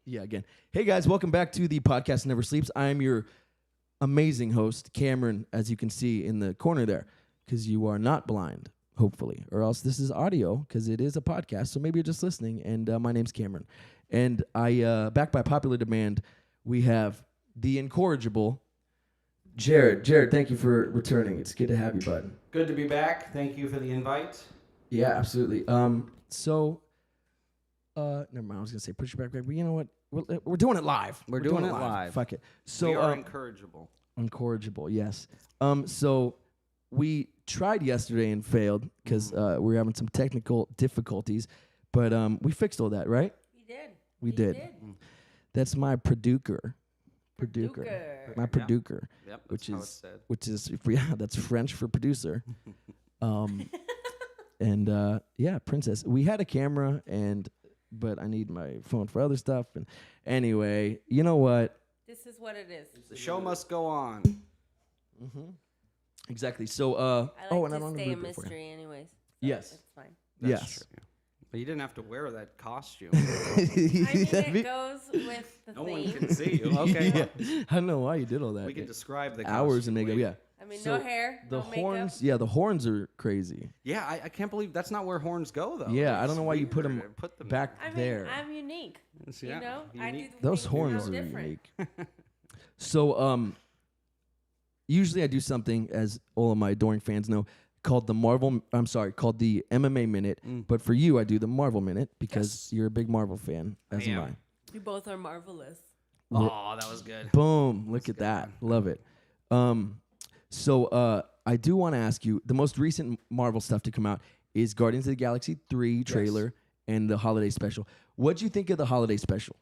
Yeah, again. Hey, guys, welcome back to the podcast Never Sleeps. I am your amazing host, Cameron, as you can see in the corner there, because you are not blind, hopefully, or else this is audio, because it is a podcast, so maybe you're just listening, and my name's Cameron. And back by popular demand, we have the incorrigible Jared. Jared, thank you for returning. It's good to have you, bud. Good to be back. Thank you for the invite. Yeah, absolutely. Never mind. I was gonna say push it back, but you know what? We're doing it live. We're doing it live. Fuck it. So we are incorrigible. Incorrigible, yes. So we tried yesterday and failed because we were having some technical difficulties, but we fixed all that, right? We did. That's my producer. My producer. Yep, which is that's French for producer. And Princess. We had a camera but I need my phone for other stuff. And anyway, you know what? This is what it is. The show must go on. Mm-hmm. Exactly. So, I like to stay a mystery anyways. So yes. It's fine. Yes. True, yeah. But you didn't have to wear that costume. I mean, it goes with the no theme. one can see you. Okay. Yeah. I don't know why you did all that. We can describe the hours in makeup. Yeah. I mean, So no hair, the no horns, makeup. the horns are crazy. Yeah, I can't believe that's not where horns go, though. Yeah, I It's don't know why you put weird them to back I mean, there. I'm unique. Yeah, You know, I do unique. Those things horns are different. unique. So, usually I do something, as all of my adoring fans know, called the MMA Minute. But for you, I do the Marvel Minute because you're a big Marvel fan, as am I. We both are marvelous. Oh, that was good. Boom! Look at that. Love it. So I do want to ask you, the most recent Marvel stuff to come out is Guardians of the Galaxy 3 trailer and the holiday special. What'd you think of the holiday special?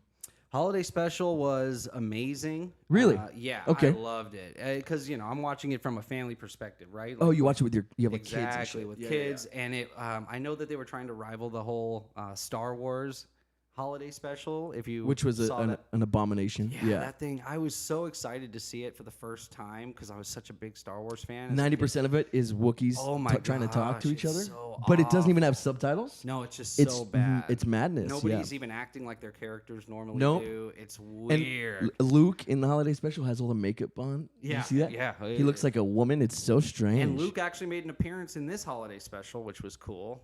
Holiday special was amazing. Really? Yeah. Okay. I loved it because I'm watching it from a family perspective, right? Oh, you watch it with you have like exactly, kids and shit. with kids, and it. I know that they were trying to rival the whole Star Wars holiday special. Which was saw an abomination. Yeah, that thing. I was so excited to see it for the first time because I was such a big Star Wars fan. 90% of it is Wookiees trying to talk to each other, so but it doesn't even have subtitles. No, it's just so bad. It's madness. Nobody's even acting like their characters normally do. It's And weird. Luke in the holiday special has all the makeup on. Yeah, you see that? yeah. He looks like a woman. It's so strange. And Luke actually made an appearance in this holiday special, which was cool.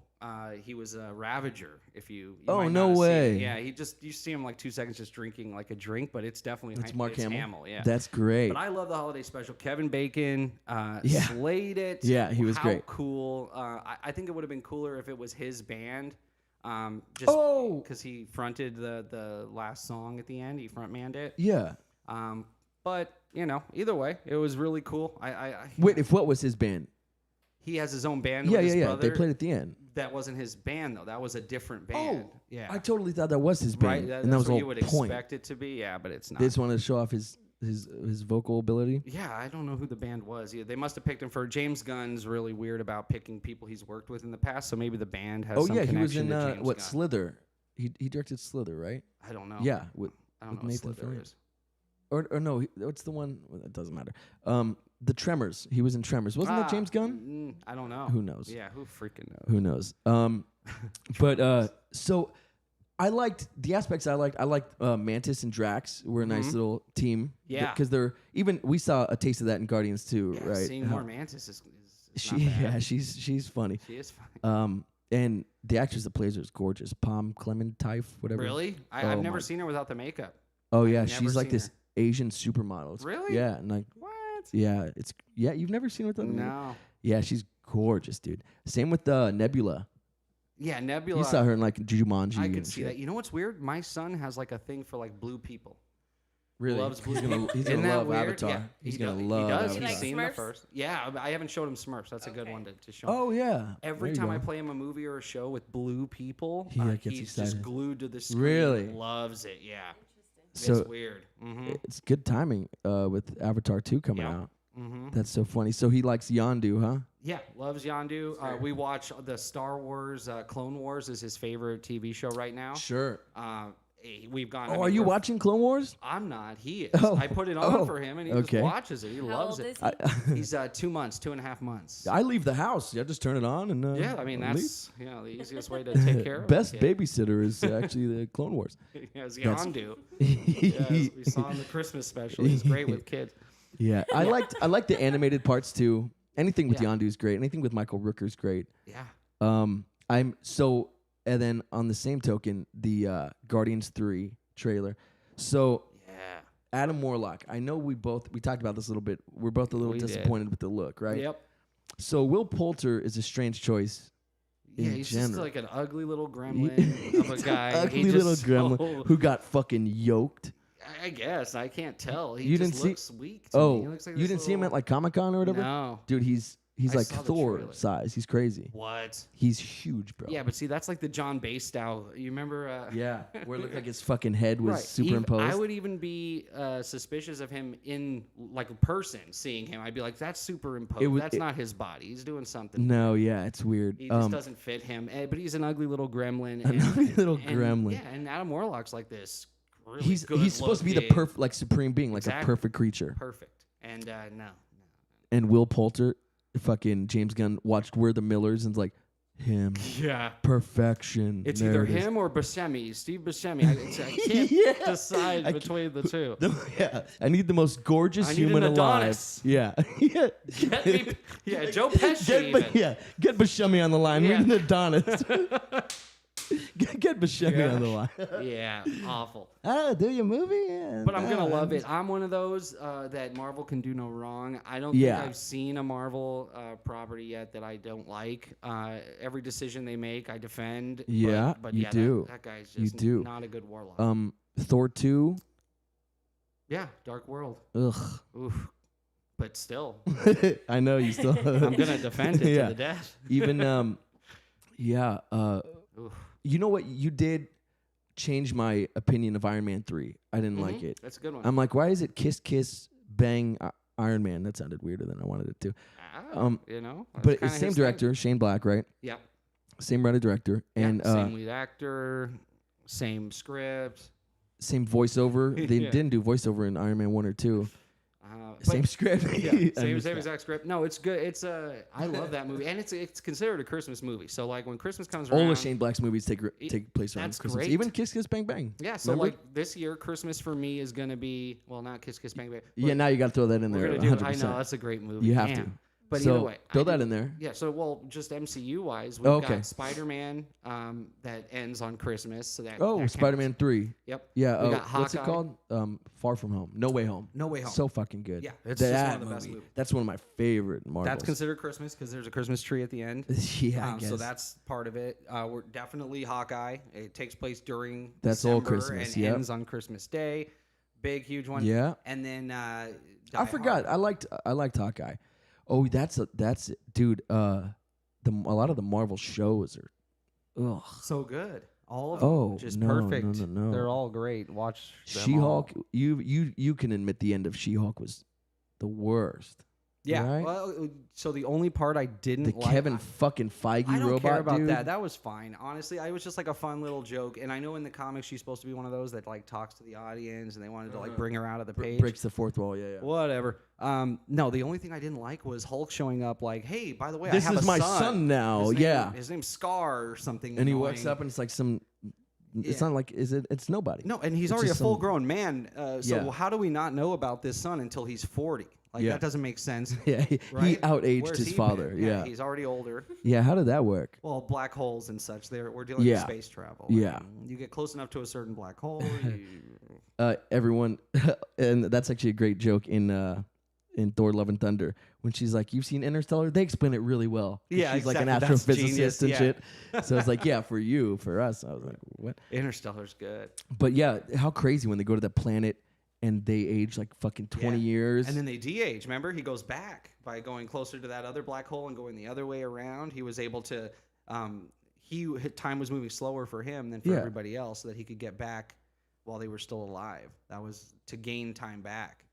He was a Ravager. If you oh, might no not have seen way. it. Yeah, you see him like 2 seconds just drinking like a drink, but it's definitely It's Mark it's Hamill. Yeah, That's great. But I love the holiday special. Kevin Bacon slayed it. Yeah, he was great. How cool. I think it would have been cooler if it was his band. Just because he fronted the last song at the end. He frontmanned it. Yeah. But either way, it was really cool. Wait, what was his band? He has his own band. Yeah, with his yeah. brother. They played at the end. That wasn't his band though. That was a different band. Oh, yeah. I totally thought that was his band, Right. and that was what the you would point. expect it to be. Yeah, but it's not. They just wanted to show off his vocal ability. Yeah, I don't know who the band was. Yeah, they must have picked him for James Gunn's really weird about picking people he's worked with in the past. So maybe the band has. some he was in connection to James Gunn. Slither. He directed Slither, right? I don't know. Yeah, I don't know Nathan what Slither Fillion. is. Or no, what's the one? Well, it doesn't matter. The Tremors. He was in Tremors. Wasn't that James Gunn? I don't know. Who knows? Yeah, who freaking knows? Who knows? But so I liked the aspects I liked. I liked Mantis and Drax were a nice little team. Yeah. Because we saw a taste of that in Guardians too, Yeah, right? Seeing more Mantis is not bad. she's funny. She is funny. And the actress that plays her is gorgeous. Palm Clementine, whatever. Really? I've never seen her without the makeup. Oh yeah, I've she's never like seen this her. Asian supermodel. Really? Yeah, and like What? yeah, you've never seen her without the makeup? No. Yeah, she's gorgeous, dude. Same with Nebula. Yeah, Nebula. You saw her in like Jumanji. I and could see shit. that. You know what's weird? My son has like a thing for like blue people. Really? Loves blue He's people. gonna Isn't that love weird? Avatar. Yeah, He's he gonna does. love He does. Avatar. He's Like seen Smurfs? the first. Yeah, I haven't showed him Smurfs. That's a good one to show him. Oh yeah. Every There you time I go. play him a movie or a show with blue people, He, gets he's excited. just glued to the screen. Really? Loves it. Yeah. So it's weird. Mm-hmm. it's good timing with Avatar 2 coming Yeah. out. Mm-hmm. That's so funny. So he likes Yondu, huh? Yeah, loves Yondu. We watch the Star Wars, Clone Wars is his favorite TV show right now. Sure. we've gone. Oh, are you watching Clone Wars? I'm not. He is. Oh. I put it on for him, and he just watches it. He How loves old it. is he? He's 2 months, 2.5 months. I leave the house. Yeah, just turn it on and Yeah, I mean leave. that's the easiest way to take care of Best a kid. babysitter is actually the Clone Wars. Yes, Yondu. Yes, we saw in the Christmas special. He's great with kids. Yeah, I liked the animated parts too. Anything with Yeah. Yondu is great. Anything with Michael Rooker's great. Yeah. And then on the same token, the Guardians 3 trailer. So Yeah. Adam Warlock, I know we talked about this a little bit. We're both a little disappointed with the look, right? Yep. So Will Poulter is a strange choice. Yeah, in he's general. just like an ugly little gremlin of a guy. Ugly little gremlin who got fucking yoked. I guess I can't tell. He You just didn't see- looks weak. To me. He looks like you this didn't see him little- at like Comic-Con or whatever? No. Dude, he's I like saw the Thor trailer. size. He's crazy. What? He's huge, bro. Yeah, but see, that's like the John Bay style. You remember? Yeah, where it looked like his fucking head was Right. superimposed. I would even be suspicious of him in like a person seeing him. I'd be like, that's superimposed. That's not his body. He's doing something. No, yeah, it's weird. He just doesn't fit him. But he's an ugly little gremlin. An ugly little gremlin. Yeah, and Adam Warlock's like this. Really He's supposed to be the good-looking- like supreme being, like Exactly. a perfect creature. perfect. And no. And Will Poulter, fucking James Gunn watched We're the Millers and's like him, Yeah. perfection. It's There either it is. him or Buscemi, Steve Buscemi. I can't Yeah. decide I between the two. Yeah, I need the most gorgeous I need human an alive. Adonis. Yeah, yeah. Get me, yeah, Joe Pesci. even. Get Buscemi on the line. Yeah. We need Adonis. get Buscemi on the line. Yeah, awful. Oh, do your movie? Yeah, But I'm gonna no, love it. I'm one of those that Marvel can do no wrong. I don't Yeah. think I've seen a Marvel property yet that I don't like. Every decision they make, I defend. Yeah, but you yeah, do. That guy's You just do. not a good warlock. Thor 2. Yeah, Dark World. Ugh. Oof. But still, I know you still. I'm gonna defend it Yeah. to the death. Even yeah. Oof. You know what? You did change my opinion of Iron Man 3. I didn't like it. That's a good one. I'm like, why is it kiss kiss bang Iron Man? That sounded weirder than I wanted it to. You know, that's But it's kinda same his thing. director, Shane Black, right? Yeah. Same writer director, and yeah, same lead actor, same script. same voiceover. They Yeah. didn't do voiceover in Iron Man 1 or 2. But- Same script. Yeah, I same missed that. exact script. No, it's good. It's I love that movie, and it's considered a Christmas movie. So like when Christmas comes around, All of Shane Black's movies take place around that's Christmas. great. Even Kiss Kiss Bang Bang. yeah. So Remember? like this year, Christmas for me is gonna be not Kiss Kiss Bang Bang. Yeah, now you got to throw that in we're there. gonna do. 100%. I know that's a great movie. You have Damn. to. But so either way, throw I that do- in there. Yeah. So just MCU wise, we've Okay. got Spider-Man that ends on Christmas. So that Oh, that Spider-Man 3. Yep. Yeah. We got What's it Hawkeye. called? Far From Home. No Way Home. No Way Home. So fucking good. Yeah, it's just that one of the best movie. movies. That's one of my favorite Marvels. That's considered Christmas because there's a Christmas tree at the end. yeah, I guess. So that's part of it. We're definitely Hawkeye. It takes place during That's all December Christmas, and yep. ends on Christmas Day. Big, huge one. Yeah. And then I Die forgot. Hard. I liked Hawkeye. Oh, that's dude. A lot of the Marvel shows are, ugh. So good. All of them. Oh, just no, perfect. no. They're all great. Watch them She-Hulk. all. You can admit the end of She-Hulk was the worst. Yeah. right? Well, so the only part I didn't The like, Kevin fucking Feige I don't robot care about dude. that. That was fine. Honestly, I was just like a fun little joke. And I know in the comics she's supposed to be one of those that like talks to the audience, and they wanted to like bring her out of the page. breaks the fourth wall. Yeah, yeah. Whatever. No, the only thing I didn't like was Hulk showing up like, hey, by the way, This I have is a my son. son now. His name- Yeah. His name's Scar or something. And he annoying. wakes up and it's like some. It's Yeah. not like it's nobody. No, and he's It's already a just some- full-grown man. So Yeah. how do we not know about this son until he's 40? Like Yeah. that doesn't make sense. Yeah, he Right? outaged Where's his he father. been? Yeah. He's already older. Yeah, how did that work? Well, black holes and such. We're dealing Yeah. with space travel. Yeah. And you get close enough to a certain black hole. Everyone, and that's actually a great joke in Thor: Love and Thunder when she's like, "You've seen Interstellar?" They explain it really well. 'Cause Yeah, she's like an exactly. That's genius, astrophysicist and yeah. shit. So it's like, yeah, for you, for us. I was like, what? Interstellar's good. But yeah, how crazy when they go to that planet and they age like fucking 20 Yeah. years. And then they de-age. Remember, he goes back by going closer to that other black hole and going the other way around. He was able to. Time was moving slower for him than for Yeah. everybody else, so that he could get back while they were still alive. That was to gain time back.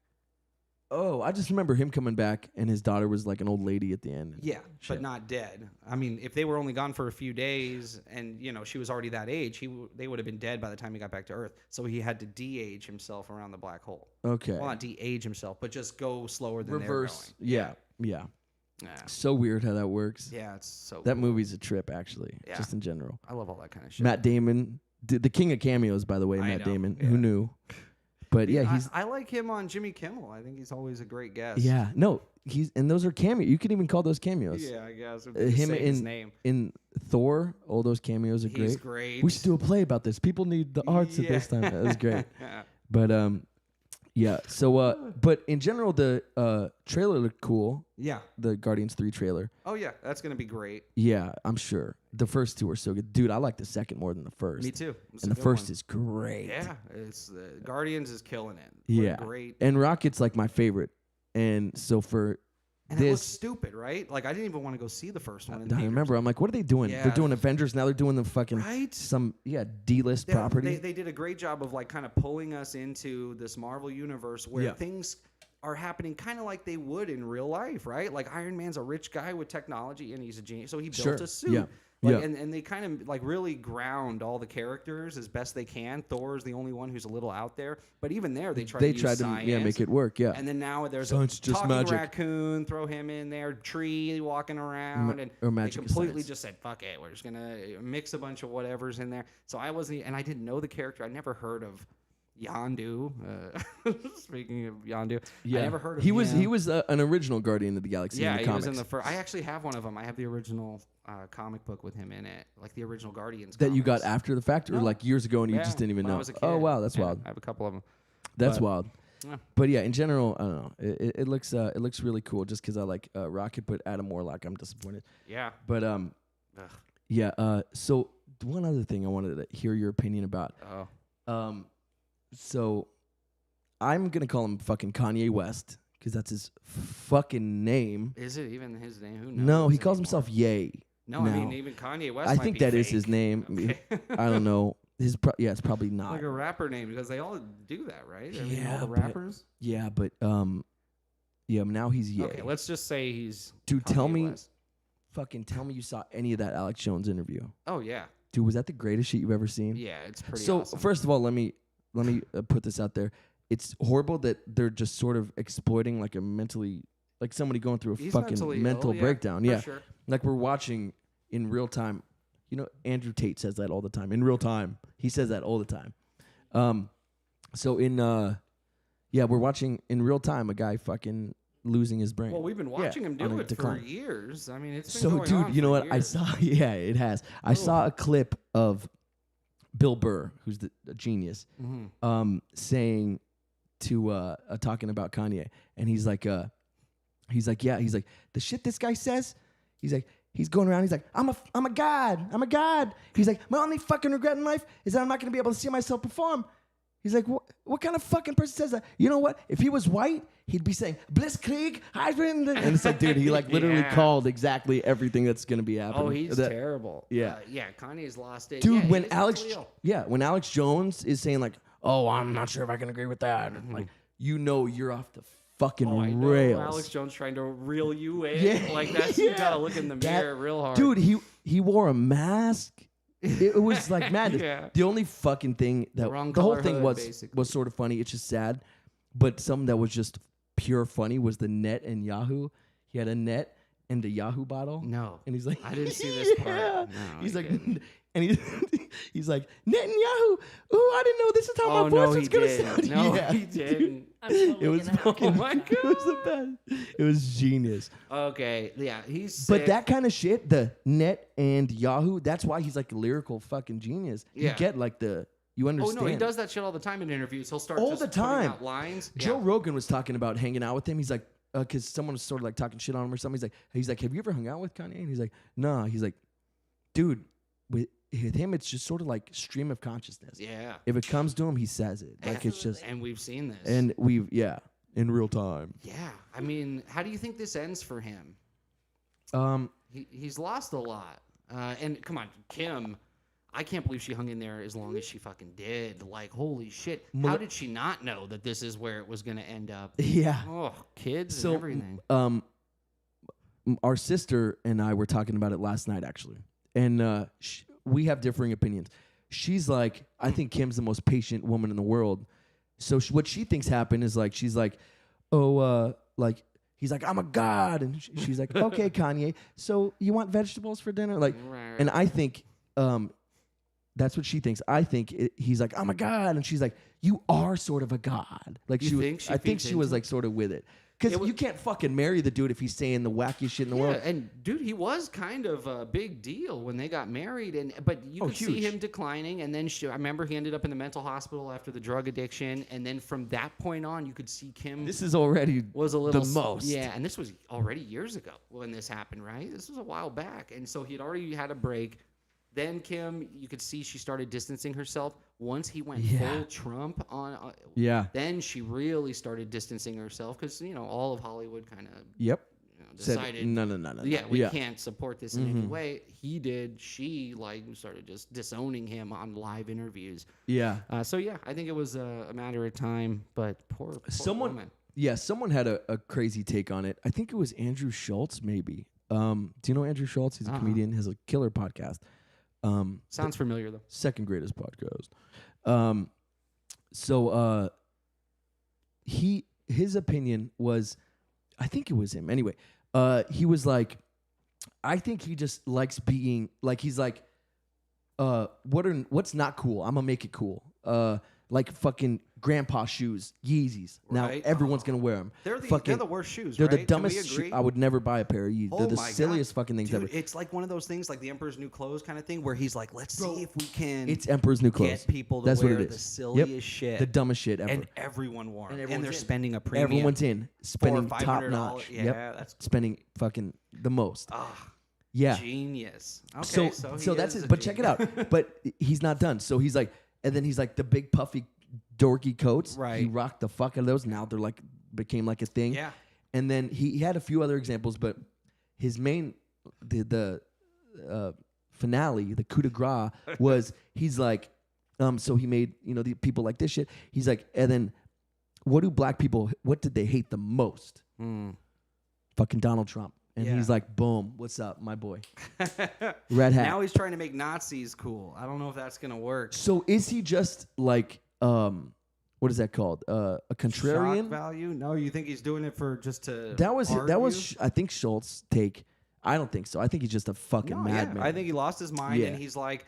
Oh, I just remember him coming back, and his daughter was like an old lady at the end. Yeah, but not dead. I mean, if they were only gone for a few days, and she was already that age, they would have been dead by the time he got back to Earth. So he had to de-age himself around the black hole. Okay. Well, not de-age himself, but just go slower than reverse. they're going. Yeah. So weird how that works. Yeah, it's so. That movie's a trip, actually. Yeah. Just in general. I love all that kind of shit. Matt Damon, the king of cameos, by the way. Matt Damon. Yeah. Who knew? But yeah, I like him on Jimmy Kimmel. I think he's always a great guest. Yeah, no, and those are cameos. You could even call those cameos. Yeah, I guess. Him in Thor, all those cameos are great. He's great. We should do a play about this. People need the arts at this time. That was great. But yeah. So but in general, the trailer looked cool. Yeah. The Guardians 3 trailer. Oh yeah, that's gonna be great. Yeah, I'm sure. The first two are so good, dude. I like the second more than the first. Me too. And the first is great. Yeah, it's Guardians is killing it. Yeah, great. And Rocket's like my favorite, and so for it looks stupid, right? Like I didn't even want to go see the first one. I remember. I'm like, what are they doing? Yeah. They're doing Avengers now. They're doing the fucking D-list property. They did a great job of like kind of pulling us into this Marvel universe where things are happening kind of like they would in real life, right? Like Iron Man's a rich guy with technology and he's a genius, so he built a suit. Yeah. And they kind of like really ground all the characters as best they can. Thor's the only one who's a little out there, but even there they tried to make it work. Yeah, and then now there's science a talking magic. Raccoon. Throw him in there. Tree walking around, and or they magic completely just said, "Fuck it, we're just gonna mix a bunch of whatever's in there." So I wasn't, and I didn't know the character. I never heard of Yondu. Speaking of Yondu, I never heard of him. He was an original Guardian of the Galaxy. Yeah, in the comics. was in the first. I actually have one of them. I have the original comic book with him in it, like the original Guardians. That you got after the fact, or like years ago, and you just didn't even know. Oh wow, that's wild. I have a couple of them. That's wild. Yeah. But yeah, in general, I don't know. It looks really cool. Just because I like Rocket, but Adam Warlock, I'm disappointed. Yeah. But yeah. So one other thing I wanted to hear your opinion about. Oh. So I'm gonna call him fucking Kanye West because that's his fucking name. Is it even his name? Who knows? No, he calls himself Ye. No, I mean even Kanye West. I think that is his name. Okay. I don't know. It's probably not like a rapper name because they all do that, right? I mean, all the rappers. But now he's Ye. Okay, let's just say he's. Dude, Kanye West. tell me you saw any of that Alex Jones interview. Oh yeah. Dude, was that the greatest shit you've ever seen? Yeah, it's pretty. So awesome. first of all, let me put this out there. It's horrible that they're just sort of exploiting like somebody going through a fucking mental breakdown. Yeah, sure. Like we're watching in real time. You know, Andrew Tate says that all the time. In real time, he says that all the time. So we're watching in real time a guy fucking losing his brain. Well, we've been watching him do it for years. I mean, it's been so, going dude. on You know what? years. I saw. Yeah, it has. I saw a clip of Bill Burr, who's a genius, saying to talking about Kanye, and he's like, the shit this guy says, he's going around, he's like, I'm a god. He's like, my only fucking regret in life is that I'm not gonna be able to see myself perform. He's like, what kind of fucking person says that? You know what? If he was white, he'd be saying, Blitzkrieg, Heidrin. And it's like, dude, he like literally called exactly everything that's going to be happening. Oh, he's terrible. Yeah. Kanye's lost it. Dude, yeah, when Alex Jones is saying like, oh, I'm not sure if I can agree with that. Like, you're off the fucking rails. Alex Jones trying to reel you in. Yeah. Like that's, you got to look in the mirror real hard. Dude, he wore a mask. It was like madness. Yeah. The only fucking thing that the whole thing was sort of funny. It's just sad, but something that was just pure funny was the net and Yahoo. He had a net and a Yahoo bottle. No, and he's like, I didn't see this part. No, he's like, and he's like, net and Yahoo. Ooh, I didn't know this is how my voice was gonna sound. No, he didn't. It was fucking. Oh my god, it was the best. It was genius. Okay, yeah, he's sick. But that kind of shit, the net and Yahoo, that's why he's like a lyrical fucking genius. Yeah. You get like you understand. Oh no, he does that shit all the time in interviews. He'll start all just the time. putting out lines. Joe Rogan was talking about hanging out with him. He's like, because someone was sort of like talking shit on him or something. He's like, have you ever hung out with Kanye? And he's like, nah. He's like, dude, with him, it's just sort of like stream of consciousness. Yeah. If it comes to him, he says it. Like it's just. And we've seen this. And in real time. Yeah. I mean, how do you think this ends for him? He's lost a lot. And come on, Kim. I can't believe she hung in there as long as she fucking did. Like, holy shit. How did she not know that this is where it was going to end up? Yeah. Oh, kids and everything. Our sister and I were talking about it last night, actually. And we have differing opinions. She's like, I think Kim's the most patient woman in the world. So what she thinks happened is like, she's like, like, he's like, I'm a god. And she's like, okay, Kanye, so you want vegetables for dinner? Like, and I think that's what she thinks. I think he's like, I'm a god. And she's like, you are sort of a god. Like, I think she was like sort of with it. Because you can't fucking marry the dude if he's saying the wackiest shit in the world. And dude, he was kind of a big deal when they got married, but you could see him declining. And then I remember he ended up in the mental hospital after the drug addiction. And then from that point on, you could see Kim. This is already was a little the most. Yeah, and this was already years ago when this happened, right? This was a while back, and so he'd already had a break. Then Kim, you could see she started distancing herself. Once he went full Trump on, then she really started distancing herself because all of Hollywood kind of decided said, no. Yeah, we can't support this in any way. He did. She started just disowning him on live interviews. Yeah. So I think it was a matter of time. But poor woman. Yeah, someone had a crazy take on it. I think it was Andrew Schultz, maybe. Do you know Andrew Schultz? He's a comedian. He has a killer podcast. Sounds familiar though. Second greatest podcast. His opinion was, I think it was him. Anyway, he was like, I think he just likes being like, he's like, what's not cool? I'm gonna make it cool. Like fucking grandpa shoes, Yeezys. Now everyone's gonna wear them. They're the worst shoes. They're the dumbest. I would never buy a pair of Yeezys. They're the silliest fucking things ever. It's like one of those things, like the Emperor's New Clothes kind of thing, where he's like, let's see if we can. It's Emperor's New Clothes. Get people to wear the silliest shit, the dumbest shit ever, and everyone wore them, and they're spending a premium. Everyone's spending top notch. Yeah, that's spending fucking the most. Yeah, genius. Okay, so that's it. But check it out. But he's not done. So he's like. And then he's like the big puffy dorky coats. Right. He rocked the fuck out of those. Now they're like became like a thing. Yeah. And then he had a few other examples, but his main the finale, the coup de grace, was he's like, so he made the people like this shit. He's like, and then what did they hate the most? Fucking Donald Trump. And he's like, boom, what's up, my boy? Red hat. Now he's trying to make Nazis cool. I don't know if that's going to work. So is he just like, what is that called? A contrarian? Shock value? No, you think he's doing it for just to That was I think, Schultz's take. I don't think so. I think he's just a fucking madman. I think he lost his mind and he's like,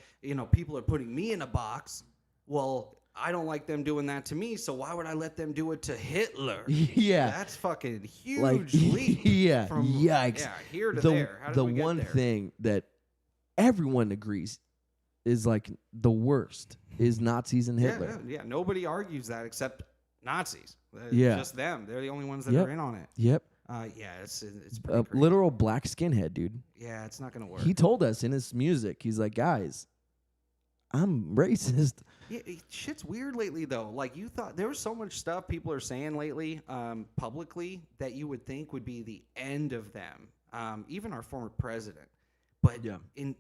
people are putting me in a box. Well, I don't like them doing that to me, so why would I let them do it to Hitler? Yeah. That's fucking huge leap. Yeah. From, yikes. Yeah, here to there. How did we get there? Thing that everyone agrees is like the worst is Nazis and Hitler. Yeah, nobody argues that except Nazis. Yeah. Just them. They're the only ones that are in on it. Yep. It's pretty crazy. Literal black skinhead, dude. Yeah, it's not going to work. He told us in his music, he's like, guys, I'm racist. Yeah, shit's weird lately, though. Like, you thought there was so much stuff people are saying lately publicly that you would think would be the end of them, even our former president. But in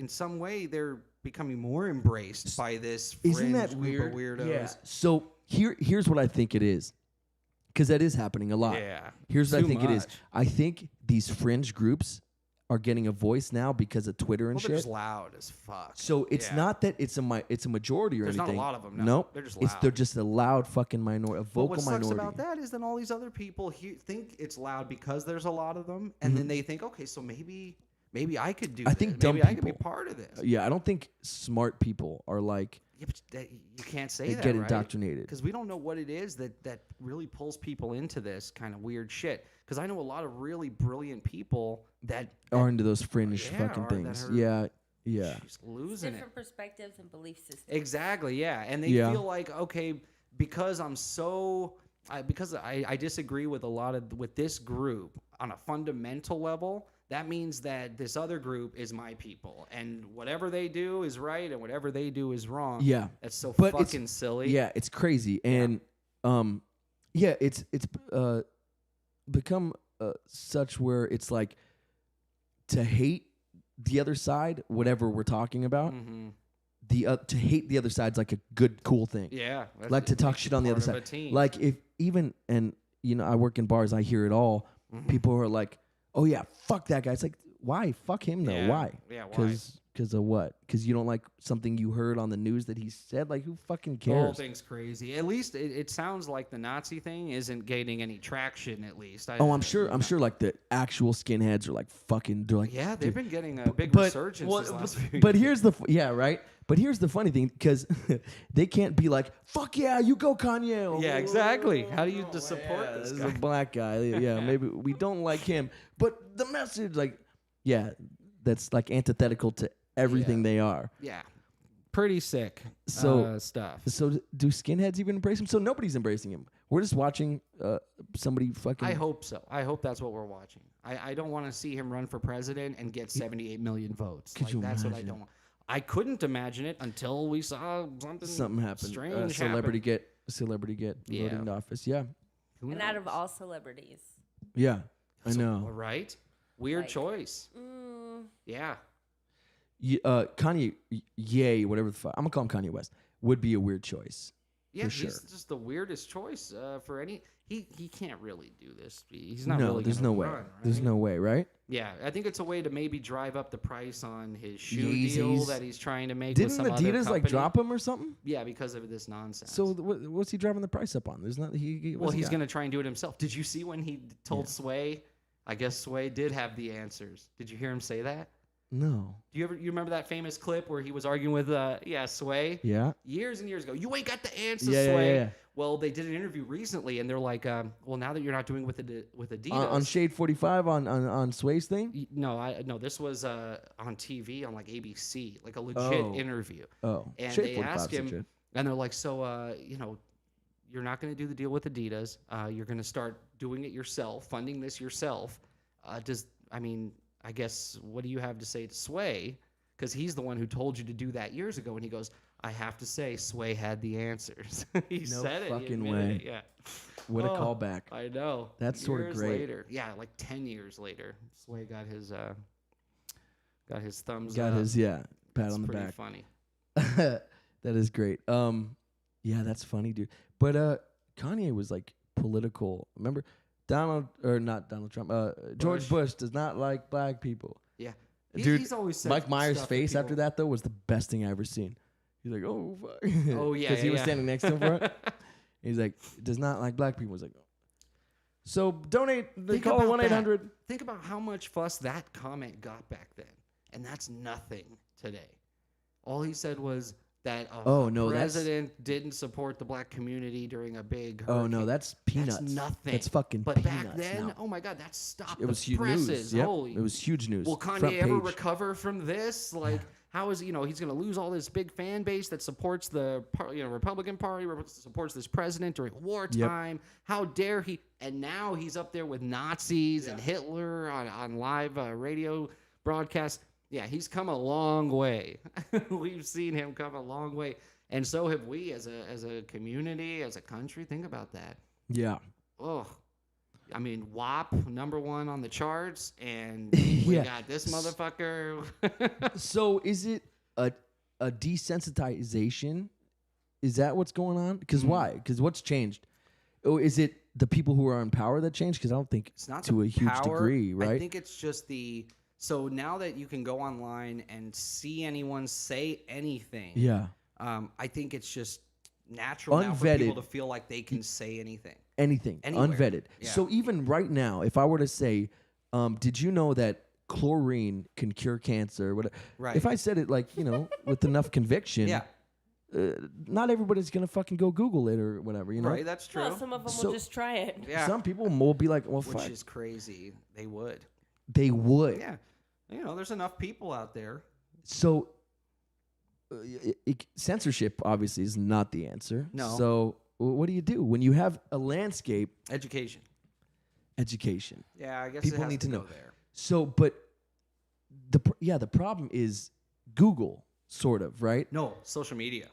some way, they're becoming more embraced by this fringe group of weirdos. Yeah. So here's what I think it is, because that is happening a lot. Yeah. Here's what I think it is. I think these fringe groups are getting a voice now because of Twitter and shit. They're just loud as fuck. So it's not that it's a majority or anything. There's not a lot of them. No, nope. They're just loud. They're just a loud fucking minority, a vocal minority. What sucks about that is then all these other people think it's loud because there's a lot of them, and then they think, okay, so maybe I could do. I think dumb maybe people, I could be part of this. Yeah, I don't think smart people are like. Yeah, but you can't say that. Get indoctrinated because we don't know what it is that really pulls people into this kind of weird shit. Because I know a lot of really brilliant people that are into those fringe fucking things. Yeah. She's losing different perspectives and belief systems. Exactly. Yeah, and they feel like, okay, because I disagree with with this group on a fundamental level. That means that this other group is my people, and whatever they do is right, and whatever they do is wrong. Yeah, that's so fucking silly. Yeah, it's crazy, and it's become such where it's like to hate the other side, whatever we're talking about, to hate the other side's like a good, cool thing. Yeah. Like to talk shit on the other side. Like if even, and I work in bars, I hear it all. People are like, oh yeah, fuck that guy. It's like, why? Fuck him though. Yeah. Why? Yeah, why? Because of what? Because you don't like something you heard on the news that he said? Like, who fucking The whole cares? thing's crazy. At least it sounds like the Nazi thing isn't gaining any traction, at least. I'm sure like the actual skinheads are like fucking, they're like, Yeah, they've dude. been getting a big resurgence this last few But years. here's right? But here's the funny thing, because they can't be like, fuck yeah, you go Kanye. Yeah, exactly. How do you support Yeah, this is guy? a black guy. Yeah, maybe we don't like him. But the message, like, yeah, that's like antithetical to everything they are. Yeah, pretty sick stuff. So do skinheads even embrace him? So nobody's embracing him. We're just watching somebody fucking... I hope so. I hope that's what we're watching. I don't want to see him run for president and get 78 million votes. Could you that's imagine? what I don't want. I couldn't imagine it until we saw something happen. strange Celebrity happen. get Yeah. voted into office. Yeah. Who And out knows? of all celebrities. Yeah. I So, know. right? Weird Like, choice. Yeah. Kanye, yay, whatever the fuck. I'm going to call him Kanye West. Would be a weird choice. Yeah, for he's sure. just the weirdest choice for any. He can't really do this. He's not. No, really there's gonna no way. run, There's right? no way, right? Yeah, I think it's a way to maybe drive up the price on his shoe Yeezys. deal that he's trying to make. Didn't with some other Adidas like company. drop him or something? Yeah, because of this nonsense. So what's he driving the price up on? There's not well, he's going to try and do it himself. Did you see when he told Sway? I guess Sway did have the answers. Did you hear him say that? No. Do you remember that famous clip where he was arguing with Sway? Yeah. Years and years ago. You ain't got the answers, Yeah, Sway. yeah. Well, they did an interview recently, and they're like, well, now that you're not doing with Adidas, On Shade 45 on Sway's thing? No, this was on TV on like ABC, like a legit interview. Oh. And Shade they 45 's ask him, legit. and they're like, so, you're not going to do the deal with Adidas. You're going to start doing it yourself, funding this yourself. I guess, what do you have to say to Sway? Because he's the one who told you to do that years ago. And he goes, I have to say, Sway had the answers. He said it. fucking He admitted way. it, yeah. What a callback. I know. That's sorta Years great. Later. Yeah, like 10 years later, Sway got his thumbs Got up. his, pat That's on the pretty back. funny. That is great. Yeah, that's funny, dude. But Kanye was like political. Remember, not Donald Trump. George Bush does not like black people. Yeah. Dude, he's always said Mike Myers' stuff face people- after that though was the best thing I ever seen. He's like, oh fuck. Oh yeah, because he was yeah. standing next to him for it. He's like, does not like black people. He's like, so donate. They Think call about 1-800. that. Think about how much fuss that comment got back then, and that's nothing today. All he said was that president didn't support the black community during a big hurricane. Oh no, that's peanuts. That's nothing. That's fucking But peanuts. back then, now. oh my God, that stopped It was the huge presses. news. Yep. Holy, It was huge news. will Front Kanye ever page. recover from this? Like, how is he's going to lose all this big fan base that supports the Republican Party, supports this president during wartime? How dare he? And now he's up there with Nazis and Hitler on live radio broadcasts. Yeah, he's come a long way. We've seen him come a long way, and so have we as a community, as a country. Think about that. Yeah. Oh, I mean, WAP #1 on the charts, and we got this motherfucker. So is it a desensitization? Is that what's going on? Because why? Because what's changed? Oh, is it the people who are in power that changed? Because I don't think It's not to the a huge power. degree, right? I think it's just so now that you can go online and see anyone say anything. Yeah. I think it's just natural now for Unvetted. people to feel like they can say anything. Anything. Anywhere. Unvetted. Yeah. So even right now, if I were to say, did you know that chlorine can cure cancer? Whatever. Right. If I said it like, with enough conviction, Yeah. not everybody's going to fucking go Google it or whatever, Right. That's true. Well, some of them So- will just try it. Yeah. Some people will be like, well, Which fuck. is crazy. They would. They would. Yeah. There's enough people out there. So censorship obviously is not the answer. No. So what do you do when you have a landscape? Education. Education. Yeah, I guess People it has need to go know. there. So, but the problem is Google, sort of, right? No, social media.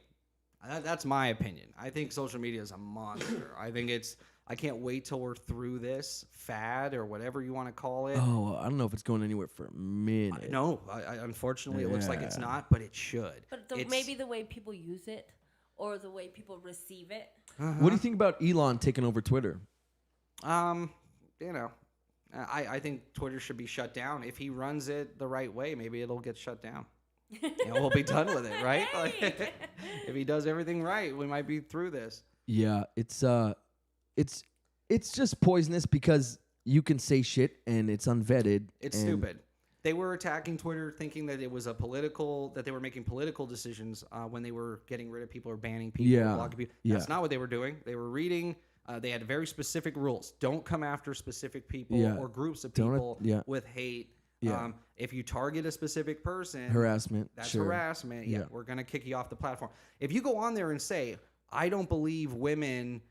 That's my opinion. I think social media is a monster. I can't wait till we're through this fad or whatever you want to call it. Oh, I don't know if it's going anywhere for a minute. No, unfortunately, it looks like it's Yeah. not, but it should. But maybe the way people use it or the way people receive it. What do you think about Elon taking over Twitter? You know, I think Twitter should be shut down. If he runs it the right way, maybe it'll get shut down. We'll be done with it, right? Like, if he does everything right, we might be through this. Yeah, it's just poisonous because you can say shit and it's unvetted. It's stupid. They were attacking Twitter thinking that it was that they were making political decisions when they were getting rid of people or banning people or blocking people. That's not what they were doing. They were reading. They had very specific rules. Don't come after specific people or groups of people with hate. Yeah. If you target a specific person, harassment. That's sure. harassment. Yeah, we're going to kick you off the platform. If you go on there and say, I don't believe women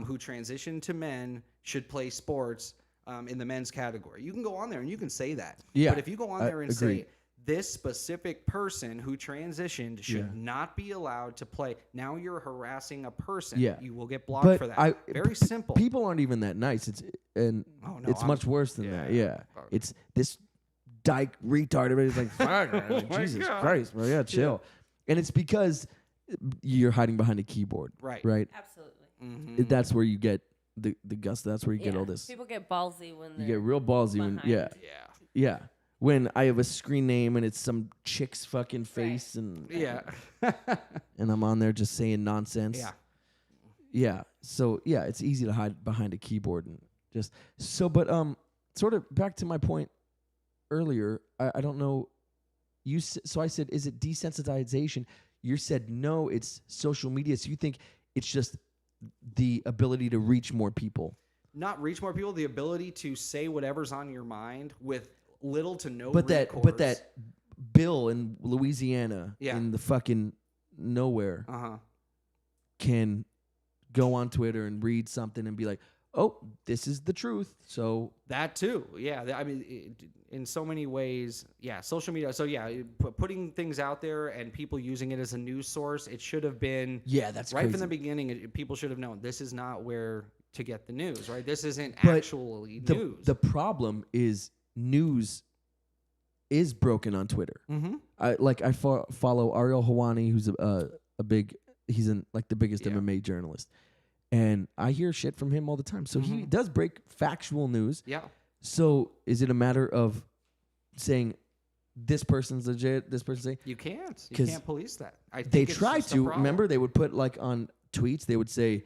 who transition to men should play sports in the men's category, you can go on there and you can say that. Yeah, but if you go on there and say, this specific person who transitioned should not be allowed to play, now you're harassing a person. Yeah. You will get blocked for that. Very simple. People aren't even that nice. It's much worse than that. Yeah. It's this dyke retard. Everybody's like, fuck, Jesus Christ, bro. Yeah, chill. And it's because you're hiding behind a keyboard. Right. Absolutely. Mm-hmm. That's where you get the gusto. That's where you get all this. People get ballsy when you get real ballsy when yeah. When I have a screen name and it's some chick's fucking face and and I'm on there just saying nonsense. Yeah. So it's easy to hide behind a keyboard and just so. But sort of back to my point earlier. I don't know. So I said, is it desensitization? You said no. It's social media. So you think it's just the ability to reach more people? Not reach more people. The ability to say whatever's on your mind with little to no but recourse. that Bill in Louisiana in the fucking nowhere can go on Twitter and read something and be like, oh, this is the truth. So that too. Yeah. I mean, in so many ways, social media. So putting things out there and people using it as a news source, it should have been that's right crazy. from the beginning. People should have known this is not where to get the news, right? This isn't actually news. The problem is news is broken on Twitter. Mm-hmm. I follow Ariel Hawani, who's he's the biggest MMA journalist, and I hear shit from him all the time. So he does break factual news. Yeah. So is it a matter of saying this person's legit, this person's saying you can't police that? They try to. Remember, they would put like on tweets, they would say,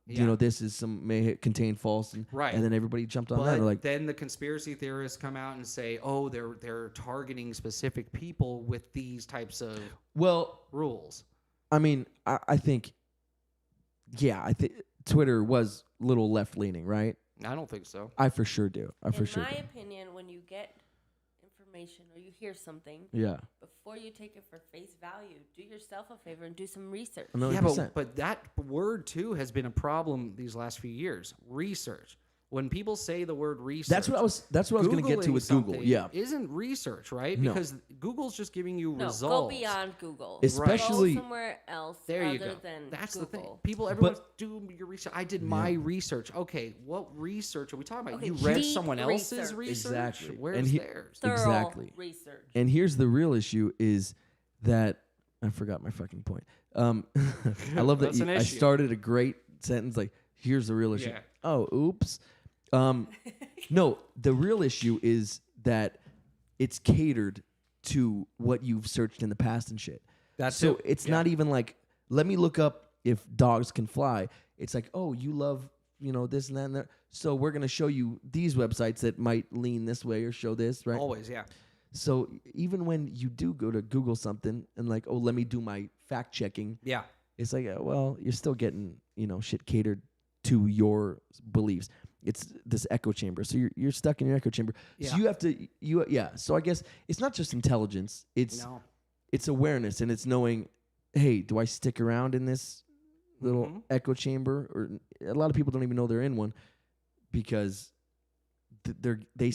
you know, this is may contain false, and then everybody jumped on that. Like, then the conspiracy theorists come out and say, oh, they're targeting specific people with these types of rules. I mean, I think Twitter was a little left leaning, right? I don't think so. I for sure do. In my opinion, when you get information or you hear something, before you take it for face value, do yourself a favor and do some research. 100%. Yeah, but that word too has been a problem these last few years. Research. When people say the word research, that's what I was going to get to with Google. Yeah, isn't research, right? No. Because Google's just giving you results. Go beyond Google. Especially go somewhere else. There you go. That's Google. The thing. Everyone do your research. I did my research. Okay, what research are we talking about? Okay, you read someone else's research. Exactly. Where's theirs? Thorough research. And here's the real issue: is that I forgot my fucking point. I love that I started a great sentence like, "Here's the real issue." Yeah. Oh, oops. No, the real issue is that it's catered to what you've searched in the past and shit. It's not even like, let me look up if dogs can fly. It's like, oh, you love, this and that and that. So we're going to show you these websites that might lean this way or show this, right? Always, yeah. So even when you do go to Google something and like, oh, let me do my fact checking. Yeah. It's like, well, you're still getting, shit catered to your beliefs. It's this echo chamber. So you're stuck in your echo chamber. Yeah. So you have to, So I guess it's not just intelligence. It's awareness, and it's knowing, hey, do I stick around in this little echo chamber? Or a lot of people don't even know they're in one because they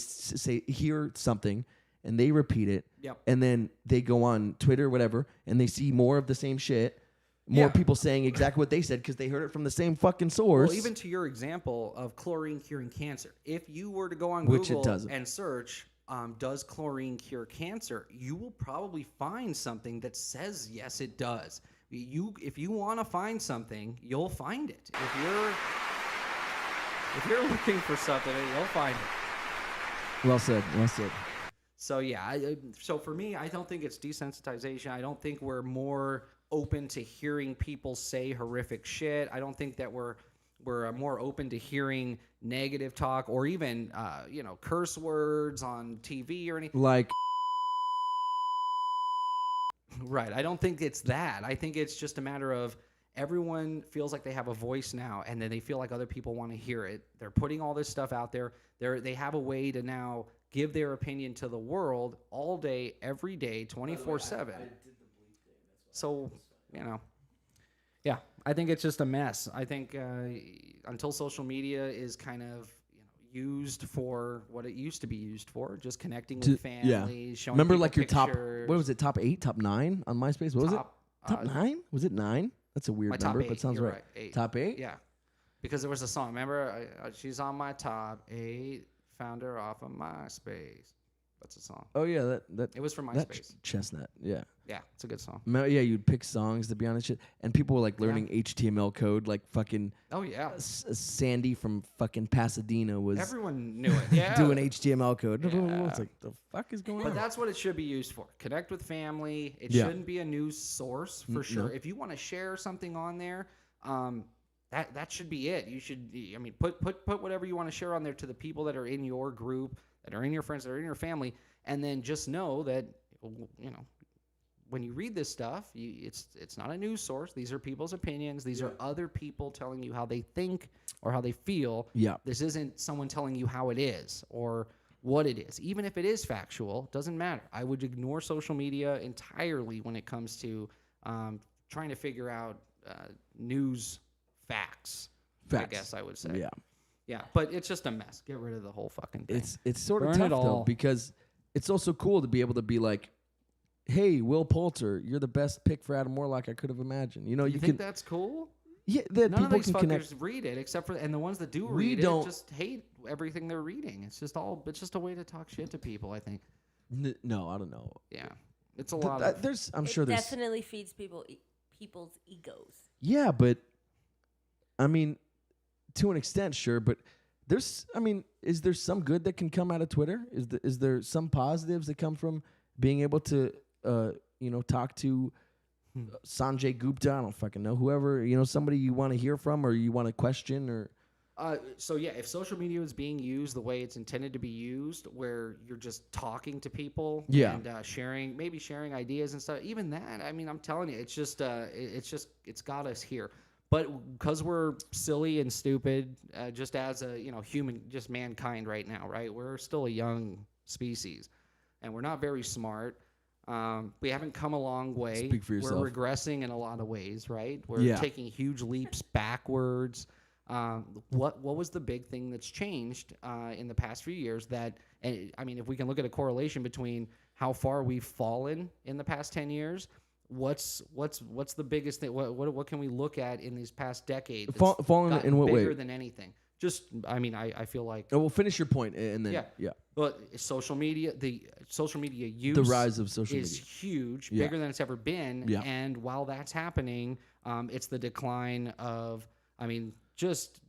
hear something and they repeat it. Yep. And then they go on Twitter, whatever, and they see more of the same shit. more people saying exactly what they said because they heard it from the same fucking source. Well, even to your example of chlorine curing cancer, if you were to go on Which Google it doesn't. and search, does chlorine cure cancer, you will probably find something that says yes, it does. If you want to find something, you'll find it. If you're looking for something, you'll find it. Well said. Well said. So yeah, so for me, I don't think it's desensitization. I don't think we're more open to hearing people say horrific shit. I don't think that we're more open to hearing negative talk or even curse words on TV or anything. Like. Right. I don't think it's that. I think it's just a matter of everyone feels like they have a voice now, and then they feel like other people want to hear it. They're putting all this stuff out there. They have a way to now give their opinion to the world all day, every day, 24/7. So, yeah, I think it's just a mess. I think until social media is kind of used for what it used to be used for, just connecting with families, showing Remember people like your pictures. what was it, top 8, top 9 on MySpace? What was it? Top 9? Was it 9? That's a weird number, but sounds right. 8. Top 8? Yeah. Because there was a song. Remember, she's on my top 8, found her off of MySpace. That's a song. Oh, yeah. That It was from that MySpace. Chestnut, yeah. Yeah, it's a good song. Yeah, you'd pick songs to be on and shit. And people were like learning HTML code, like fucking Oh, yeah. Sandy from fucking Pasadena was Everyone knew it. Yeah. doing HTML code. Yeah. It's like, the fuck is going But on? that's what it should be used for. Connect with family. It Yeah. shouldn't be a news source for sure. No. If you want to share something on there, that should be it. You should, put whatever you want to share on there to the people that are in your group, that are in your friends, that are in your family, and then just know that, when you read this stuff, it's not a news source. These are people's opinions. These are other people telling you how they think or how they feel. Yeah. This isn't someone telling you how it is or what it is. Even if it is factual, doesn't matter. I would ignore social media entirely when it comes to trying to figure out news facts. I guess I would say. Yeah. Yeah, but it's just a mess. Get rid of the whole fucking thing. It's sort of Burn tough it though, all. because it's also cool to be able to be like, hey, Will Poulter, you're the best pick for Adam Warlock I could have imagined. You you think that's cool? Yeah, that None of people these can fuckers connect. read it, except for, and the ones that do We read don't- it just hate everything they're reading. It's just a way to talk shit to people, I think. No, I don't know. Yeah. It's a lot of... I'm It sure there's. definitely feeds people's egos. Yeah, but I mean, to an extent, sure. But is there some good that can come out of Twitter? Is there some positives that come from being able to, talk to Sanjay Gupta? I don't fucking know. Whoever, somebody you want to hear from or you want to question or. So yeah, if social media is being used the way it's intended to be used, where you're just talking to people and sharing ideas and stuff, even that, I mean, I'm telling you, it's got us here. But because we're silly and stupid, just as a human, just mankind right now, right? We're still a young species, and we're not very smart. We haven't come a long way. Speak for yourself. We're regressing in a lot of ways, right? We're taking huge leaps backwards. What was the big thing that's changed in the past few years? If we can look at a correlation between how far we've fallen in the past 10 years, what's the biggest thing? What can we look at in these past decades? Fallen in what way? Bigger than anything. Just, I feel like. Oh, well, finish your point and then yeah. But social media, the social media use, The rise of social is media. huge, Yeah. bigger than it's ever been. Yeah. And while that's happening, it's the decline of, just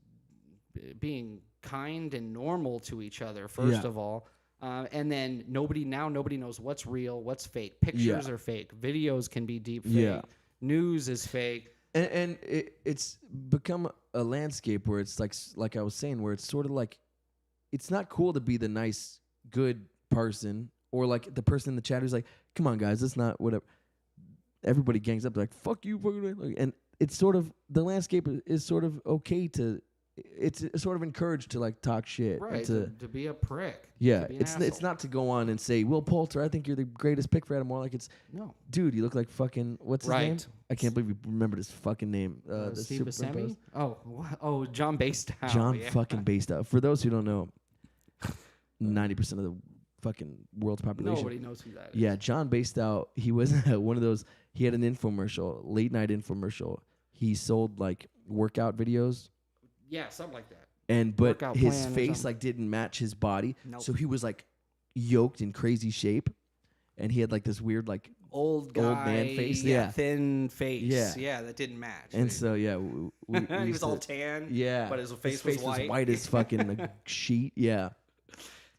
being kind and normal to each other, first of all. And then nobody knows what's real, what's fake. Pictures are fake. Videos can be deep fake. Yeah. News is fake. And it's become a landscape where it's like I was saying, where it's sort of like, it's not cool to be the nice, good person, or like the person in the chat who's like, come on, guys, that's not whatever. Everybody gangs up, like, fuck you. And it's sort of, the landscape is sort of okay to, it's sort of encouraged to like talk shit. Right, and to be a prick. yeah, to be an it's asshole. not to go on and say, Will Poulter, I think you're the greatest pick for Adam Warlock. It's, No. dude, you look like fucking, what's his name? Right. I can't believe you remembered his fucking name. The Steve superimposed- Buscemi? Oh, John Bastow. John yeah. fucking Bastow. For those who don't know, 90% of the fucking world's population. Nobody knows who that is. Yeah, John Bastow, he was one of those, he had an infomercial, late night infomercial. He sold like workout videos. Yeah, something like that. But Workout his plan or face something. like didn't match his body. Nope. So he was like yoked in crazy shape. And he had like this weird like Old guy, old man face. yeah, Yeah. thin face. Yeah. Yeah, that didn't match. And so yeah, we he used was all to- tan. Yeah. But his face was white as fucking a sheet. Yeah.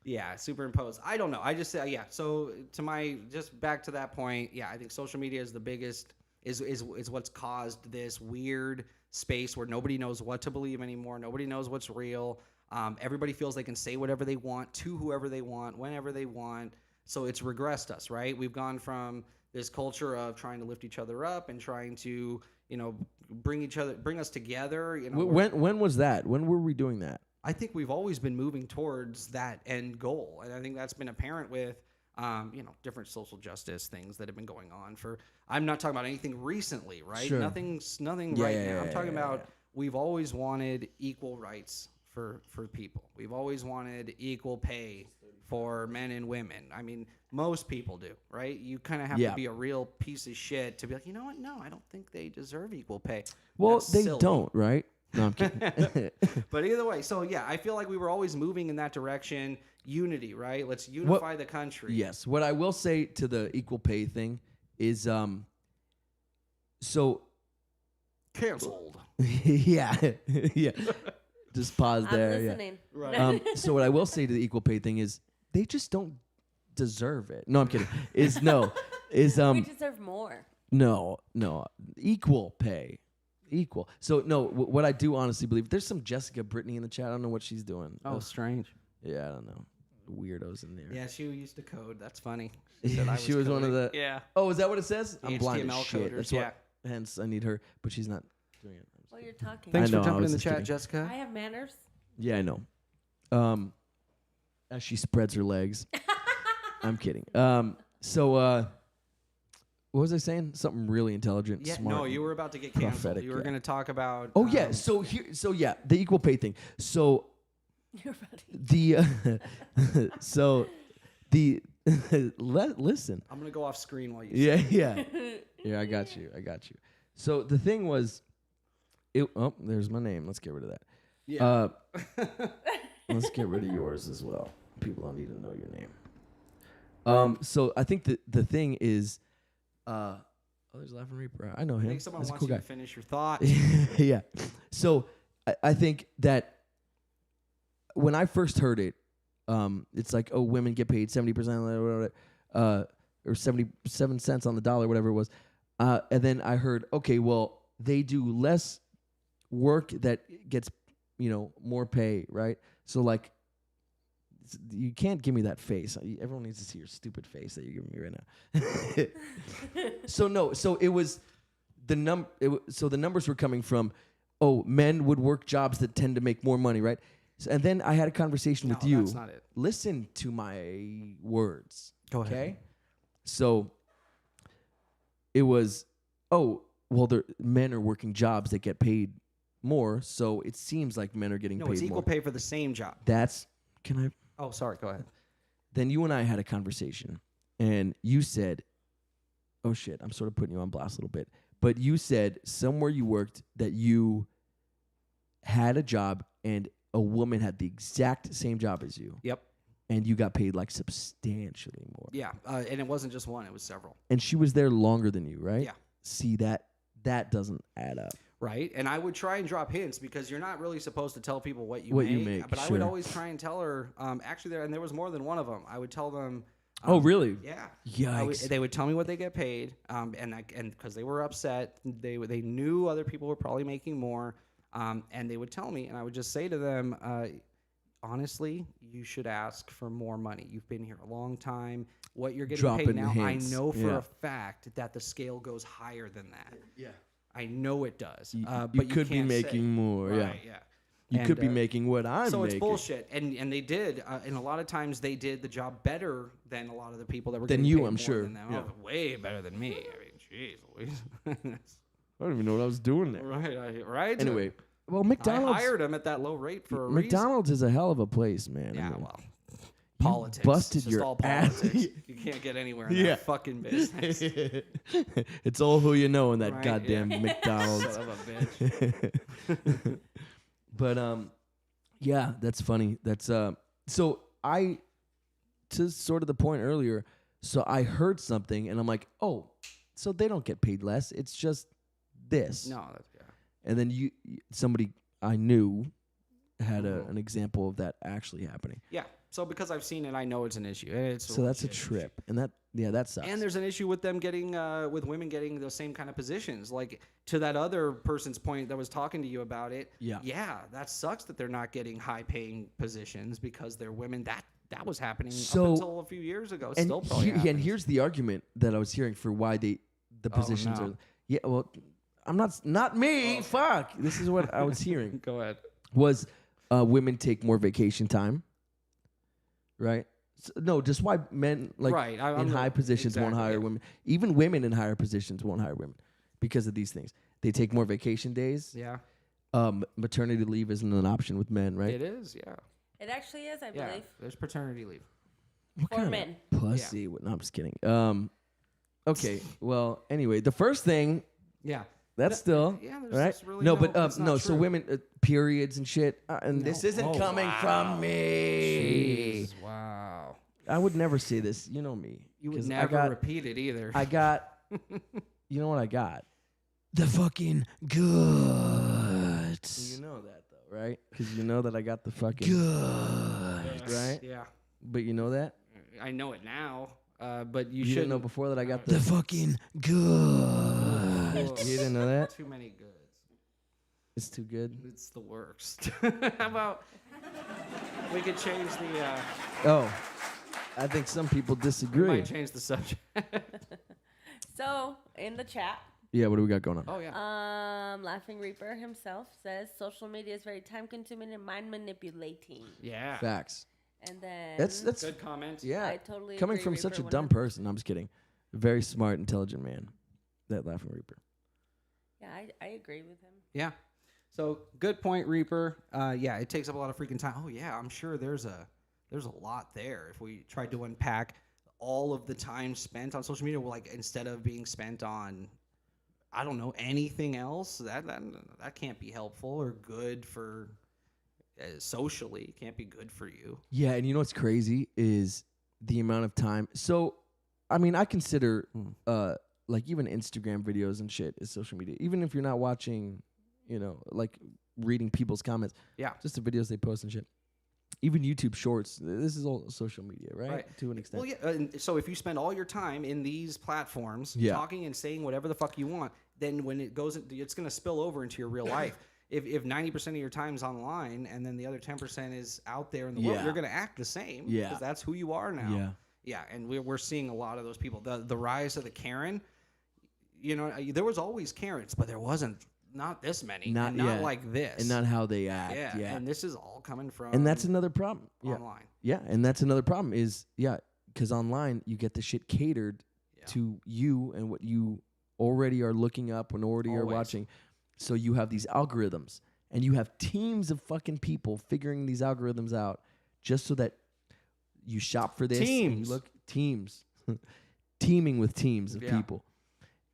Yeah, superimposed. I don't know. I just say yeah. So to my just back to that point. Yeah, I think social media is the biggest is what's caused this weird space where nobody knows what to believe anymore. Nobody knows what's real. Everybody feels they can say whatever they want to whoever they want, whenever they want. So it's regressed us, right? We've gone from this culture of trying to lift each other up and trying to, bring us together. When was that? When were we doing that? I think we've always been moving towards that end goal, and I think that's been apparent with, different social justice things that have been going on for. I'm not talking about anything recently, right? Sure. Nothing Yeah, right yeah, now. I'm yeah, talking yeah, about yeah. we've always wanted equal rights for people. We've always wanted equal pay for men and women. I mean, most people do, right? You kind of have to be a real piece of shit to be like, you know what? No, I don't think they deserve equal pay. Well, That's they silly. don't, right? No, I'm kidding. But either way, so yeah, I feel like we were always moving in that direction. Unity, right? Let's unify the country. Yes. What I will say to the equal pay thing is, so Canceled. yeah, yeah. Just pause I'm there. Yeah. listening. Right. So what I will say to the equal pay thing is, they just don't deserve it. No, I'm kidding. We deserve more. No, equal pay. Equal. So no, what I do honestly believe, there's some Jessica Brittany in the chat. I don't know what she's doing. Oh, strange. Yeah, I don't know. Weirdos in there. Yeah, she used to code. That's funny. Yeah, she was one of the. Yeah. Oh, is that what it says? I'm HTML blind as shit. coders, That's yeah. what. Hence, I need her, but she's not doing it. Well, you're talking. Thanks I know, for I jumping was in the just chat, kidding. Jessica. I have manners. Yeah, I know. As she spreads her legs. I'm kidding. So, what was I saying? Something really intelligent, Yeah, smart. no, you were about to get canceled. prophetic, You were yeah. going to talk about. Oh yeah. So yeah, the equal pay thing. So You're ready. listen. I'm going to go off screen while you. Yeah. Yeah, I got you. So the thing was, there's my name. Let's get rid of that. Yeah. Let's get rid of yours as well. People don't need to know your name. So I think the thing is, there's Laughing Reaper. I know him. I think someone That's a wants cool you guy. to finish your thought. Yeah. So I think that when I first heard it, it's like, oh, women get paid 70%, or 77 cents on the dollar, whatever it was. And then I heard, okay, well, they do less work that gets, more pay, right? So like, you can't give me that face. Everyone needs to see your stupid face that you're giving me right now. So it was so the numbers were coming from, oh, men would work jobs that tend to make more money, right? So, and then I had a conversation with you. That's not it. Listen to my words. Go ahead. Okay? So it was, oh, well, men are working jobs that get paid more, so it seems like men are getting No, paid it's equal more. pay for the same job. Can I? Oh, sorry. Go ahead. Then you and I had a conversation, and you said, oh, shit, I'm sort of putting you on blast a little bit, but you said somewhere you worked that you had a job and a woman had the exact same job as you. Yep. And you got paid like substantially more. Yeah, and it wasn't just one; it was several. And she was there longer than you, right? Yeah. See, that doesn't add up. Right, and I would try and drop hints because you're not really supposed to tell people what you make. But I would sure. always try and tell her. Actually, there was more than one of them. I would tell them. Oh, really? Yeah. Yikes. They would tell me what they get paid, and because they were upset, they knew other people were probably making more, and they would tell me, and I would just say to them, honestly, you should ask for more money. You've been here a long time. What you're getting paid now, hints. I know for Yeah. a fact that the scale goes higher than that. Yeah. I know it does. You But could be can't say. making more. Right, Yeah. yeah. You And, could be making what I'm so making. it's bullshit, and they did, and a lot of times they did the job better than a lot of the people that were Than getting you, paid I'm more sure. than them. Yeah. Oh, way better than me. I mean, jeez, Louise. I don't even know what I was doing there. right. Anyway, well, I McDonald's hired him at that low rate for a reason. McDonald's is a hell of a place, man. Yeah, I mean, well, politics. busted It's just your all ass. politics. You can't get anywhere in that fucking business. It's all who you know in that Right, goddamn yeah. McDonald's. Son of a bitch. But yeah, that's funny. That's so to sort of the point earlier. So I heard something and I'm like, oh, so they don't get paid less. It's just this. No, that's And then somebody I knew had an example of that actually happening. Yeah. So because I've seen it, I know it's an issue. It's So that's a trip, and that sucks. And there's an issue with them getting, with women getting those same kind of positions. Like to that other person's point that was talking to you about it. Yeah, that sucks that they're not getting high-paying positions because they're women. That was happening up until a few years ago. It's still probably happens. And here's the argument that I was hearing for why the positions are. Yeah, well, I'm not me. Fuck. This is what I was hearing. Go ahead. Was women take more vacation time, right? So, no, just why men in high positions won't hire women. Even women in higher positions won't hire women because of these things. They take more vacation days. Yeah. Maternity leave isn't an option with men, right? It is, yeah. It actually is, I believe. There's paternity leave. For men. Pussy. Yeah. No, I'm just kidding. Okay. Well, anyway, the first thing. Yeah. That's still right. Really no. So women periods and shit, and this isn't coming from me. Jeez, wow. I would never say this. You know me. You would never repeat it either. I got. You know what I got? The fucking goods. You know that though, right? Because you know that I got the fucking goods, right? Yeah. But you know that. I know it now. But you didn't know before that I got the fucking goods. You didn't know that? Too many goods. It's too good? It's the worst. How about we could change the... Oh, I think some people disagree. We might change the subject. So, in the chat... Yeah, what do we got going on? Oh, yeah. Laughing Reaper himself says, social media is very time-consuming and mind-manipulating. Yeah. Facts. And then... That's good comment. Yeah. I totally coming agree, from Reaper, such a 100%. dumb person. I'm just kidding. Very smart, intelligent man. That Laughing Reaper. Yeah, I agree with him. Yeah. So good point, Reaper. Yeah, it takes up a lot of freaking time. Oh yeah, I'm sure there's a lot there. If we tried to unpack all of the time spent on social media, like instead of being spent on, I don't know, anything else, that can't be helpful or good for socially. It can't be good for you. Yeah, and you know what's crazy is the amount of time. So, I mean, I consider like even Instagram videos and shit is social media. Even if you're not watching, you know, like reading people's comments. Yeah. Just the videos they post and shit. Even YouTube Shorts. This is all social media, right? To an extent. Well, yeah. And so if you spend all your time in these platforms talking and saying whatever the fuck you want, then when it goes, it's going to spill over into your real life. If 90% of your time's online and then the other 10% is out there in the world, you're going to act the same. Yeah. Because that's who you are now. Yeah. Yeah. And we're seeing a lot of those people. The rise of the Karen. You know, there was always Karens, but there wasn't not this many, not like this, and not how they act. Yeah, and this is all coming from, and that's another problem. Online. Yeah, and that's another problem is because online you get the shit catered to you and what you already are looking up and already are watching. So you have these algorithms, and you have teams of fucking people figuring these algorithms out just so that you shop for this. Teams, and you look teaming with teams of people.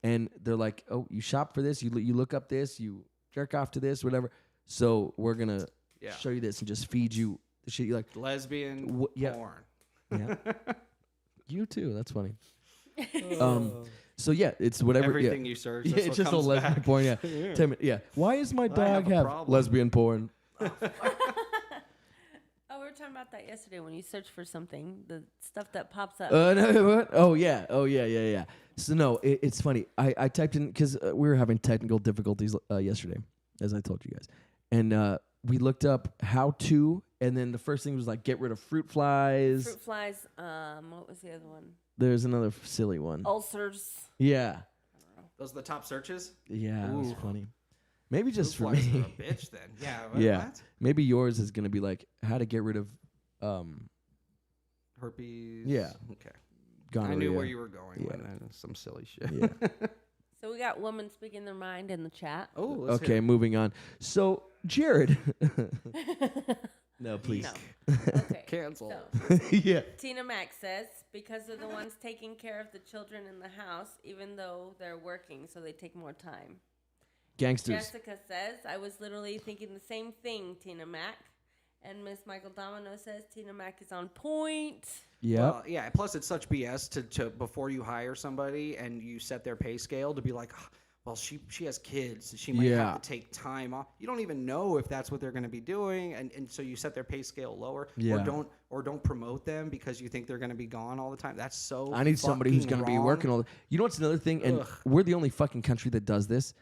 And they're like, oh, you shop for this, you look up this, you jerk off to this, whatever. So we're going to show you this and just feed you the shit you like. Lesbian porn. Yeah. You too. That's funny. So, yeah, it's whatever. Everything you search. Yeah, it's just a lesbian porn. Yeah. Yeah. Why does my dog have lesbian porn? We were talking about that yesterday when you search for something, the stuff that pops up. No, what? Oh, yeah. So, no, it's funny. I typed in, because we were having technical difficulties yesterday, as I told you guys. And we looked up how to, and then the first thing was like, get rid of fruit flies. Fruit flies. What was the other one? There's another silly one. Ulcers. Yeah. Those are the top searches? Yeah, that was funny. Maybe just fruit for me. Are a bitch then. Yeah. What? Maybe yours is going to be like how to get rid of herpes. Yeah. Okay. Gonorrhea. I knew where you were going. Yeah. Some silly shit. Yeah. So we got women speaking their mind in the chat. Oh, okay, moving on. So, Jared. No, please. No. Okay. Cancel. So, Yeah. Tina Mac says, because they're the ones taking care of the children in the house, even though they're working, so they take more time. Gangsters. Jessica says, I was literally thinking the same thing, Tina Mac. And Miss Michael Domino says, Tina Mac is on point. Yeah. Well, yeah. Plus, it's such BS to before you hire somebody and you set their pay scale to be like, oh, well, she has kids. She might have to take time off. You don't even know if that's what they're going to be doing, and so you set their pay scale lower, or don't promote them because you think they're going to be gone all the time. That's so. I need somebody who's going to be working all. You know what's another thing, and we're the only fucking country that does this.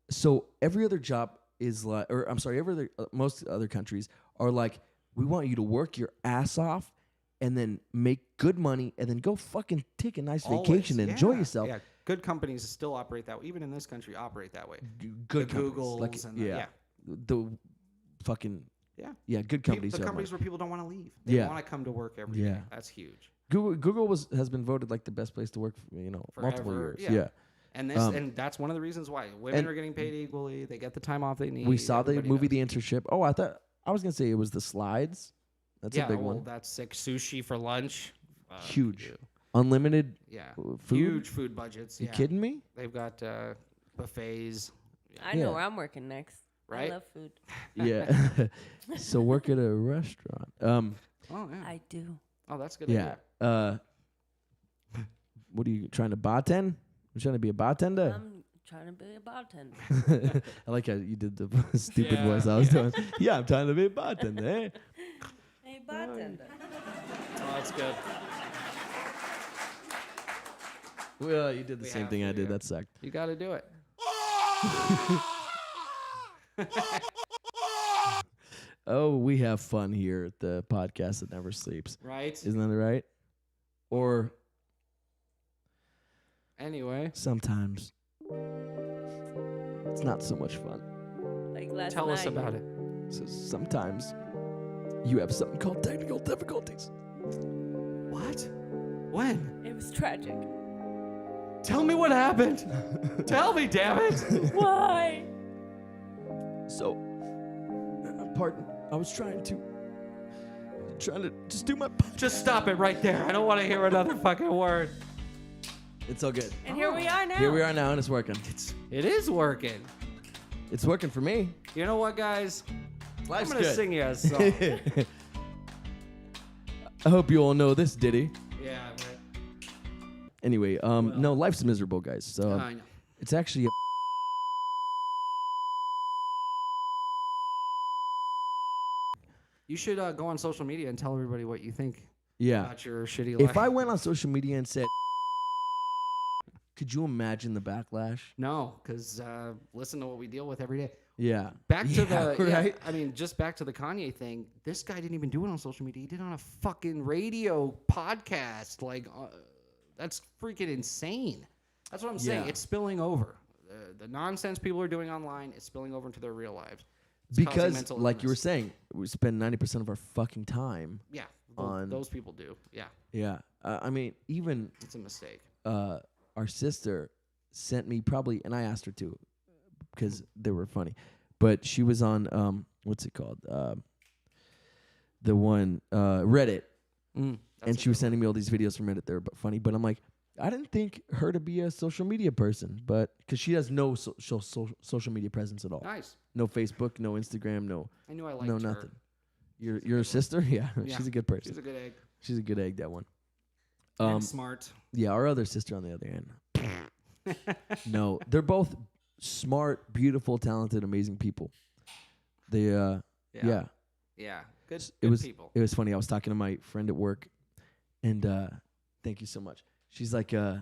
So every other job is like, or I'm sorry, most other countries are like, we want you to work your ass off and then make good money and then go fucking take a nice vacation and enjoy yourself. Yeah, good companies still operate that way. Even in this country, operate that way. Good Googles like, and the fucking good companies. The companies where people don't want to leave. They want to come to work every day. That's huge. Google has been voted like the best place to work for, multiple years. Yeah. And that's one of the reasons why women are getting paid equally. They get the time off they need. We saw the movie The Internship. Oh, I was gonna say it was The Slides. That's a big one. That's sick. Sushi for lunch. Huge. Unlimited. Food? Huge food budgets. You kidding me? They've got buffets. I know where I'm working next. Right? I love food. Yeah. So work at a restaurant. I do. Oh, that's good. Yeah. What are you trying to bartend? You trying to be a bartender? I'm trying to be a bartender. I like how you did the stupid voice I was doing. Yeah, I'm trying to be a bartender. Eh? Hey, bartender. Oh, that's good. Well, you did the same thing I did. That sucked. You got to do it. Oh, we have fun here at the podcast that never sleeps. Right? Isn't that right? Or anyway, sometimes it's not so much fun. Like last Tell night. us about it. So sometimes you have something called technical difficulties. What? When? It was tragic. Tell me what happened. Tell me, damn it. Why? So, pardon, I was trying to just do my. Just stop it right there. I don't want to hear another fucking word. It's all good. And here we are now. Here we are now, and it's working. It is working. It's working for me. You know what, guys? Life's I'm gonna good. sing you a song. I hope you all know this ditty. Yeah. Right. Anyway, no, life's miserable, guys. So I know. it's actually a You should go on social media and tell everybody what you think about your shitty life. If I went on social media and said, could you imagine the backlash? No, because listen to what we deal with every day. Yeah. Back to right? I mean, just back to the Kanye thing. This guy didn't even do it on social media. He did it on a fucking radio podcast. Like, that's freaking insane. That's what I'm saying. Yeah. It's spilling over. The nonsense people are doing online is spilling over into their real lives. It's because, like you were saying, we spend 90% of our fucking time. Yeah. On those people do. Yeah. Yeah. I mean, even It's a mistake. our sister sent me probably, and I asked her to, because they were funny. But she was on what's it called? The one Reddit, and she was sending me all these videos from Reddit. They're funny, but I'm like, I didn't think her to be a social media person, but because she has no social media presence at all. Nice. No Facebook, no Instagram, no. I knew I liked no her. nothing. Your sister? Yeah, she's a good person. She's a good egg. She's a good egg. That one. And smart. Yeah, our other sister on the other end. No, they're both smart, beautiful, talented, amazing people. They Yeah. Good people. It was funny. I was talking to my friend at work, and thank you so much. She's like, yeah,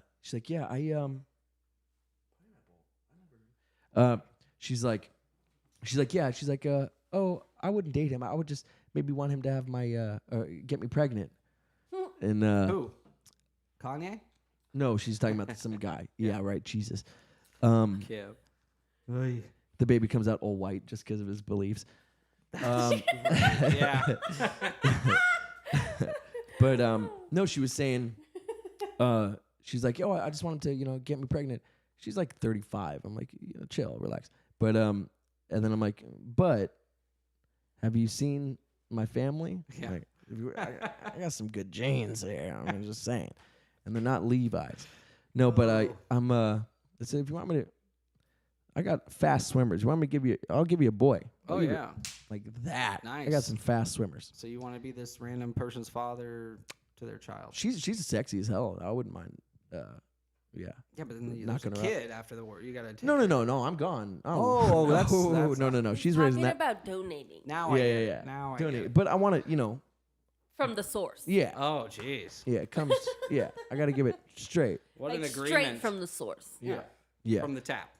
oh, I wouldn't date him. I would just maybe want him to have my get me pregnant. And who? Kanye? No, she's talking about some guy. Yeah, right. Jesus. Yeah. The baby comes out all white just because of his beliefs. Yeah. But no, she was saying, she's like, yo, I just wanted to, get me pregnant. She's like 35. I'm like, chill, relax. But and then I'm like, but have you seen my family. Yeah. Like, I got some good genes there. I'm just saying, and they're not Levi's. No, but I'm let's say if you want me to, I got fast swimmers. You want me to give you? I'll give you a boy. Oh yeah, like that. Nice. I got some fast swimmers. So you want to be this random person's father to their child? She's sexy as hell. I wouldn't mind. Yeah. Yeah, but then there's a kid after the war. You gotta take No. I'm gone. that's no. She's raising that. Talking about donating. Now I get it. Now I get Donate. it. But I want to, From the source. Yeah. Oh, jeez. Yeah, it comes. Yeah, I got to give it straight. What like an agreement. Straight from the source. Yeah. Yeah. From the tap.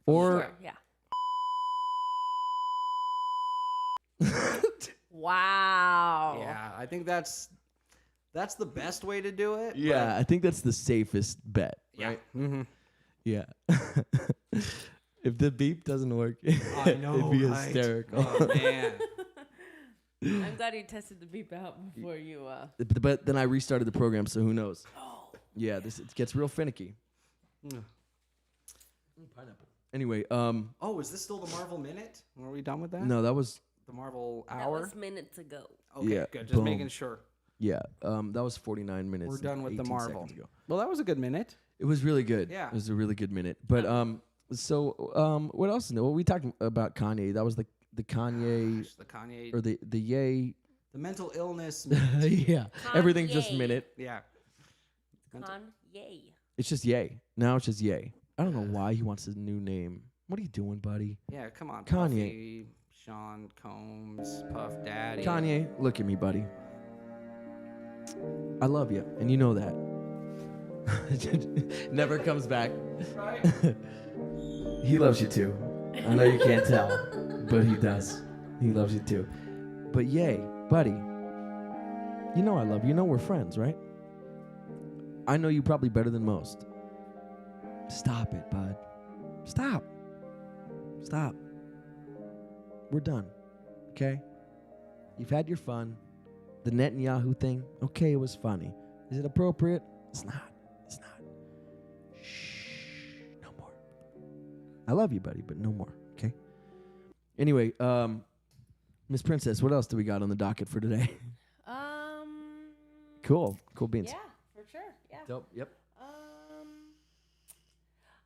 Or Sure, yeah. Wow. Yeah, I think that's the best way to do it. yeah, I think that's the safest bet. Yeah. Right? Mm-hmm. Yeah. If the beep doesn't work, I know, it'd be right? hysterical. Oh man. I'm glad you tested the beep out before you. But then I restarted the program, so who knows? Oh. Yeah, it gets real finicky. Pineapple. Anyway, Oh, is this still the Marvel Minute? Are we done with that? no, that was The Marvel That Hour? was minutes ago. Okay, Yeah, good. Just boom. making sure. that was 49 minutes. We're and done with the 18 Marvel. seconds ago. Well, that was a good minute. It was really good. Yeah. It was a really good minute. But what else? Well, we talked about Kanye. That was the Kanye Gosh, the Kanye, or the Ye. the mental illness minute. Yeah. Everything's just Kanye. minute. Yeah. Kanye. It's just Ye. Now it's just Ye. I don't know why he wants his new name. What are you doing, buddy? Yeah, come on. Kanye. Puffy, Sean Combs, Puff Daddy. Kanye, look at me, buddy. I love you, and you know that. Never comes back. Right? He loves you too. I know you can't tell, but he does. He loves you too. But yay, buddy. You know I love you. You know we're friends, right? I know you probably better than most. Stop it, bud. Stop. Stop. We're done. Okay? You've had your fun. The Netanyahu thing, okay, it was funny. Is it appropriate? It's not. It's not. Shh. No more. I love you, buddy, but no more, okay? Anyway, Miss Princess, what else do we got on the docket for today? Cool. Cool beans. Yeah, for sure. Yeah. Dope. Yep.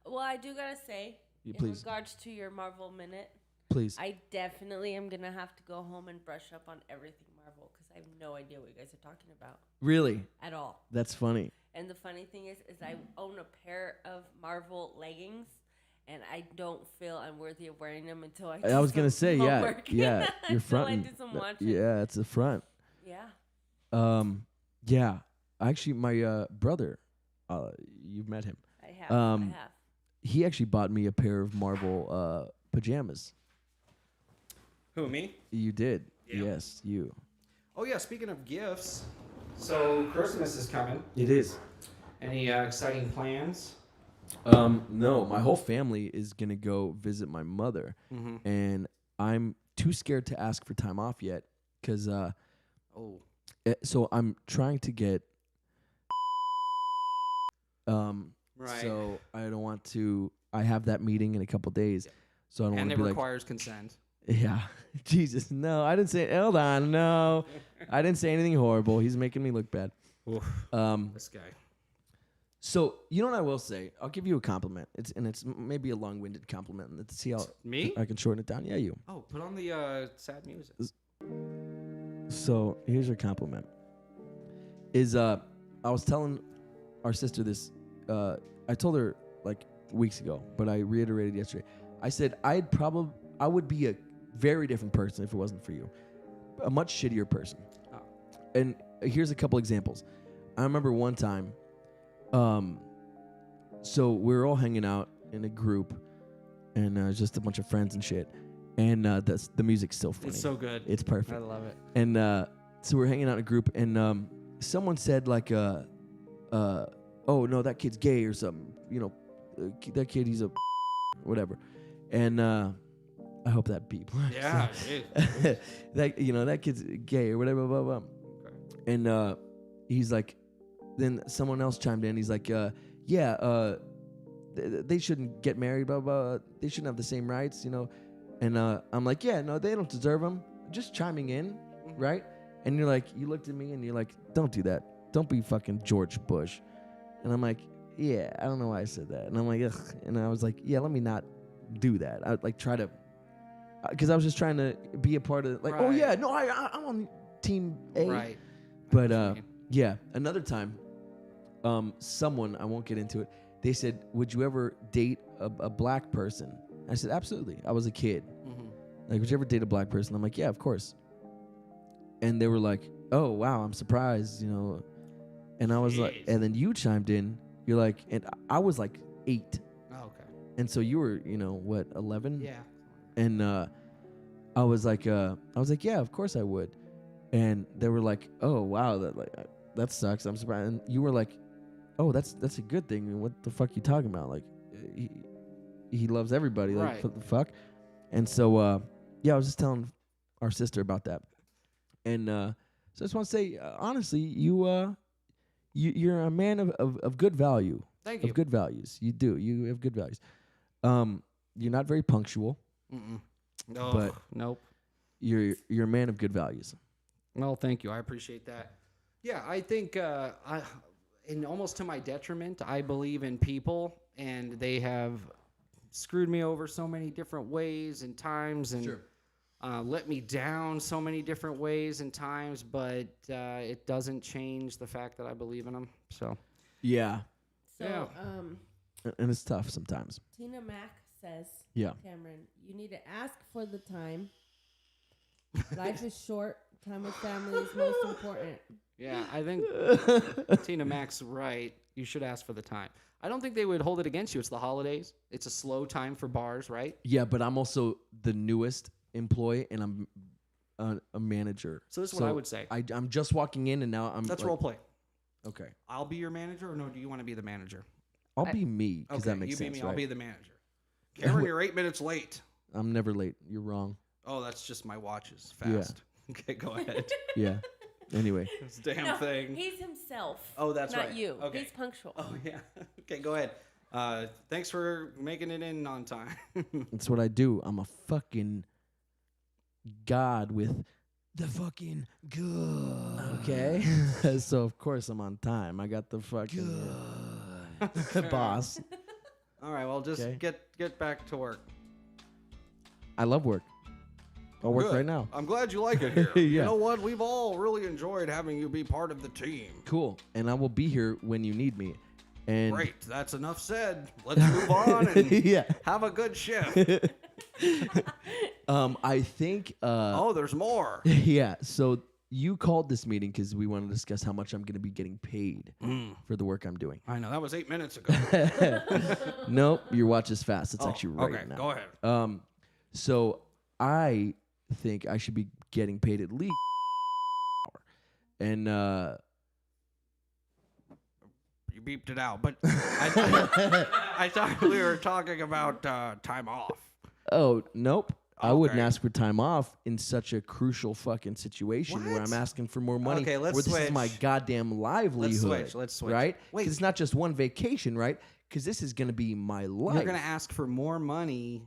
Well, I do gotta say, in Please. regards to your Marvel minute, Please. I definitely am gonna have to go home and brush up on everything Marvel because I have no idea what you guys are talking about Really? at all. That's funny. And the funny thing is I own a pair of Marvel leggings, and I don't feel I'm worthy of wearing them until I. I was gonna say, yeah, homework. yeah. You're Until front. I do some watching. Yeah, it's the front. Yeah. Yeah. Actually, my brother, you've met him. I have. He actually bought me a pair of Marvel pajamas. Who, me? You did. Yeah. Yes, you. Oh, yeah, speaking of gifts, so Christmas is coming. It is. Any exciting plans? No, my whole family is gonna go visit my mother, and I'm too scared to ask for time off yet, cause so I'm trying to get Right. So I don't want to. I have that meeting in a couple days, so I don't want And to it be like, requires consent. yeah, Jesus, no, I didn't say. Hold on, no, I didn't say anything horrible. He's making me look bad. This guy. So you know what I will say? I'll give you a compliment. It's maybe a long-winded compliment. Let's see how Me? I can shorten it down. Yeah, you. Oh, put on the sad music. So here's your compliment. I was telling our sister this. I told her like weeks ago, but I reiterated yesterday. I said I would be a very different person if it wasn't for you. A much shittier person. Oh. And here's a couple examples. I remember one time. So we were all hanging out in a group, and just a bunch of friends and shit. And the music's still funny. It's so good. It's perfect. I love it. And so we're hanging out in a group, and someone said like, "Oh no, that kid's gay or something." You know, that kid, he's a whatever. And I hope that beep. Yeah. that kid's gay or whatever. Blah, blah, blah. Okay. And he's like, then someone else chimed in. He's like, they shouldn't get married. Blah blah. They shouldn't have the same rights, you know. And I'm like, yeah, no, they don't deserve them. Just chiming in. right? And you're like, you looked at me and you're like, don't do that. Don't be fucking George Bush. And I'm like, yeah, I don't know why I said that. And I'm like, ugh. And I was like, yeah, let me not do that. I'd like try to, because I was just trying to be a part of, like, oh yeah, no, I'm on team A. Right. But yeah, another time, someone, I won't get into it, they said, would you ever date a black person? I said, absolutely. I was a kid. Mm-hmm. Like, would you ever date a black person? I'm like, yeah, of course. And they were like, oh, wow, I'm surprised, you know. And I was like, and then you chimed in. You're like, and I was like 8. Oh, okay. And so you were, you know, what, 11? Yeah. And I was like, yeah, of course I would. And they were like, oh, wow, that sucks. I'm surprised. And you were like, oh, that's a good thing. What the fuck you talking about? Like, he loves everybody. Like, what the fuck? And so, yeah, I was just telling our sister about that. And so I just want to say, honestly, you're a man of good value. Thank you. Of good values. You do. You have good values. You're not very punctual. Mm-mm. No. But nope. You're a man of good values. Well, thank you. I appreciate that. Yeah, I think and almost to my detriment, I believe in people, and they have screwed me over so many different ways and times, and let me down so many different ways and times. But it doesn't change the fact that I believe in them. So yeah. So and it's tough sometimes. Tina Mack says, yeah, Cameron, you need to ask for the time. Life is short. Time with family is most important. Yeah, I think Tina Mac's right. You should ask for the time. I don't think they would hold it against you. It's the holidays. It's a slow time for bars, right? Yeah, but I'm also the newest employee, and I'm a manager. So this is what I would say. I'm just walking in, and now I'm. That's role play. Okay. I'll be your manager, or no? Do you want to be the manager? I'll be me, because that makes you sense. Be me. Right? I'll be the manager. Cameron, you're 8 minutes late. I'm never late. You're wrong. Oh, that's just my watch is fast. Yeah. Okay, go ahead. Yeah. Anyway. This damn thing. He's himself. Oh, that's right. Not you. Okay. He's punctual. Oh, yeah. Okay, go ahead. Thanks for making it in on time. That's what I do. I'm a fucking god with the fucking good. Okay? So, of course, I'm on time. I got the fucking boss. All right, well, just get back to work. I love work. I'll work right now. I'm glad you like it here. Yeah. You know what? We've all really enjoyed having you be part of the team. Cool. And I will be here when you need me. And great. That's enough said. Let's move on and have a good shift. I think... oh, there's more. Yeah. So you called this meeting because we want to discuss how much I'm going to be getting paid for the work I'm doing. I know. That was 8 minutes ago. Nope. Your watch is fast. It's actually right now. Go ahead. So I think I should be getting paid at least and you beeped it out, but I thought we were talking about time off. Oh, nope. Okay. I wouldn't ask for time off in such a crucial fucking situation where I'm asking for more money. Okay, let's where switch. This is my goddamn livelihood. Let's switch. Right? Wait. Because it's not just one vacation, right? Because this is going to be my life. You're going to ask for more money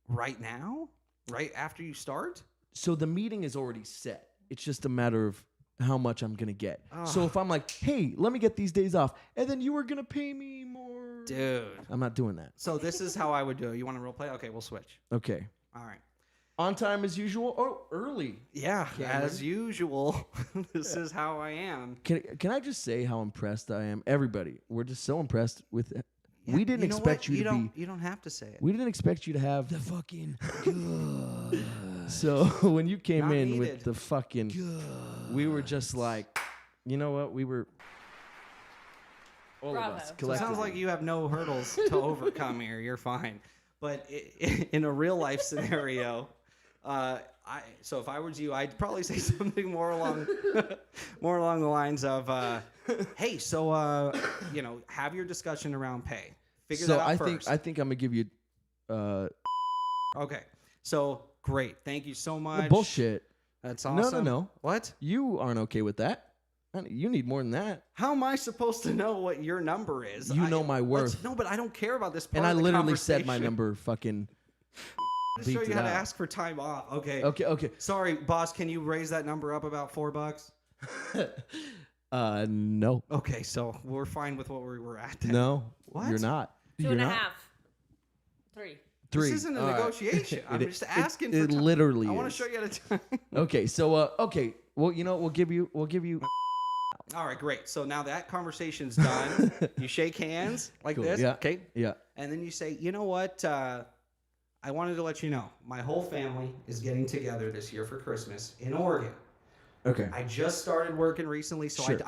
right now? Right after you start? So the meeting is already set. It's just a matter of how much I'm going to get. So if I'm like, hey, let me get these days off, and then you were going to pay me more. Dude. I'm not doing that. So this is how I would do it. You want to role play? Okay, we'll switch. Okay. All right. On time as usual or early? Yeah, as usual. This is how I am. Can I just say how impressed I am? Everybody, we're just so impressed with it. Yeah, we didn't expect you to be. You don't have to say it. We didn't expect you to have the fucking good. So when you came in with the fucking good, we were just like, you know what? We were all of us collectively. So it sounds like you have no hurdles to overcome here. You're fine. But in a real life scenario, so if I were you, I'd probably say something more along the lines of, hey, so have your discussion around pay. Figure that out first. I think I'm gonna give you. Okay, so great, thank you so much. Bullshit. That's awesome. No. What? You aren't okay with that. You need more than that. How am I supposed to know what your number is? You know my worth. No, but I don't care about this part and I of the literally said my number fucking To show you how to ask for time off. Okay. Okay. Sorry, boss. Can you raise that number up about $4? No. Okay, so we're fine with what we were at. Then. No. What? You're not. 2.5. 3. Three. This isn't a negotiation. I'm just asking for it time. literally I want is. to show you at a time. Okay, so okay. Well, you know, we'll give you. All right, great. So now that conversation's done. You shake hands like Cool. this. Yeah. Okay. Yeah. And then you say, you know what? I wanted to let you know my whole family is getting together this year for Christmas in Oregon. Okay. I just started working recently, so Sure. I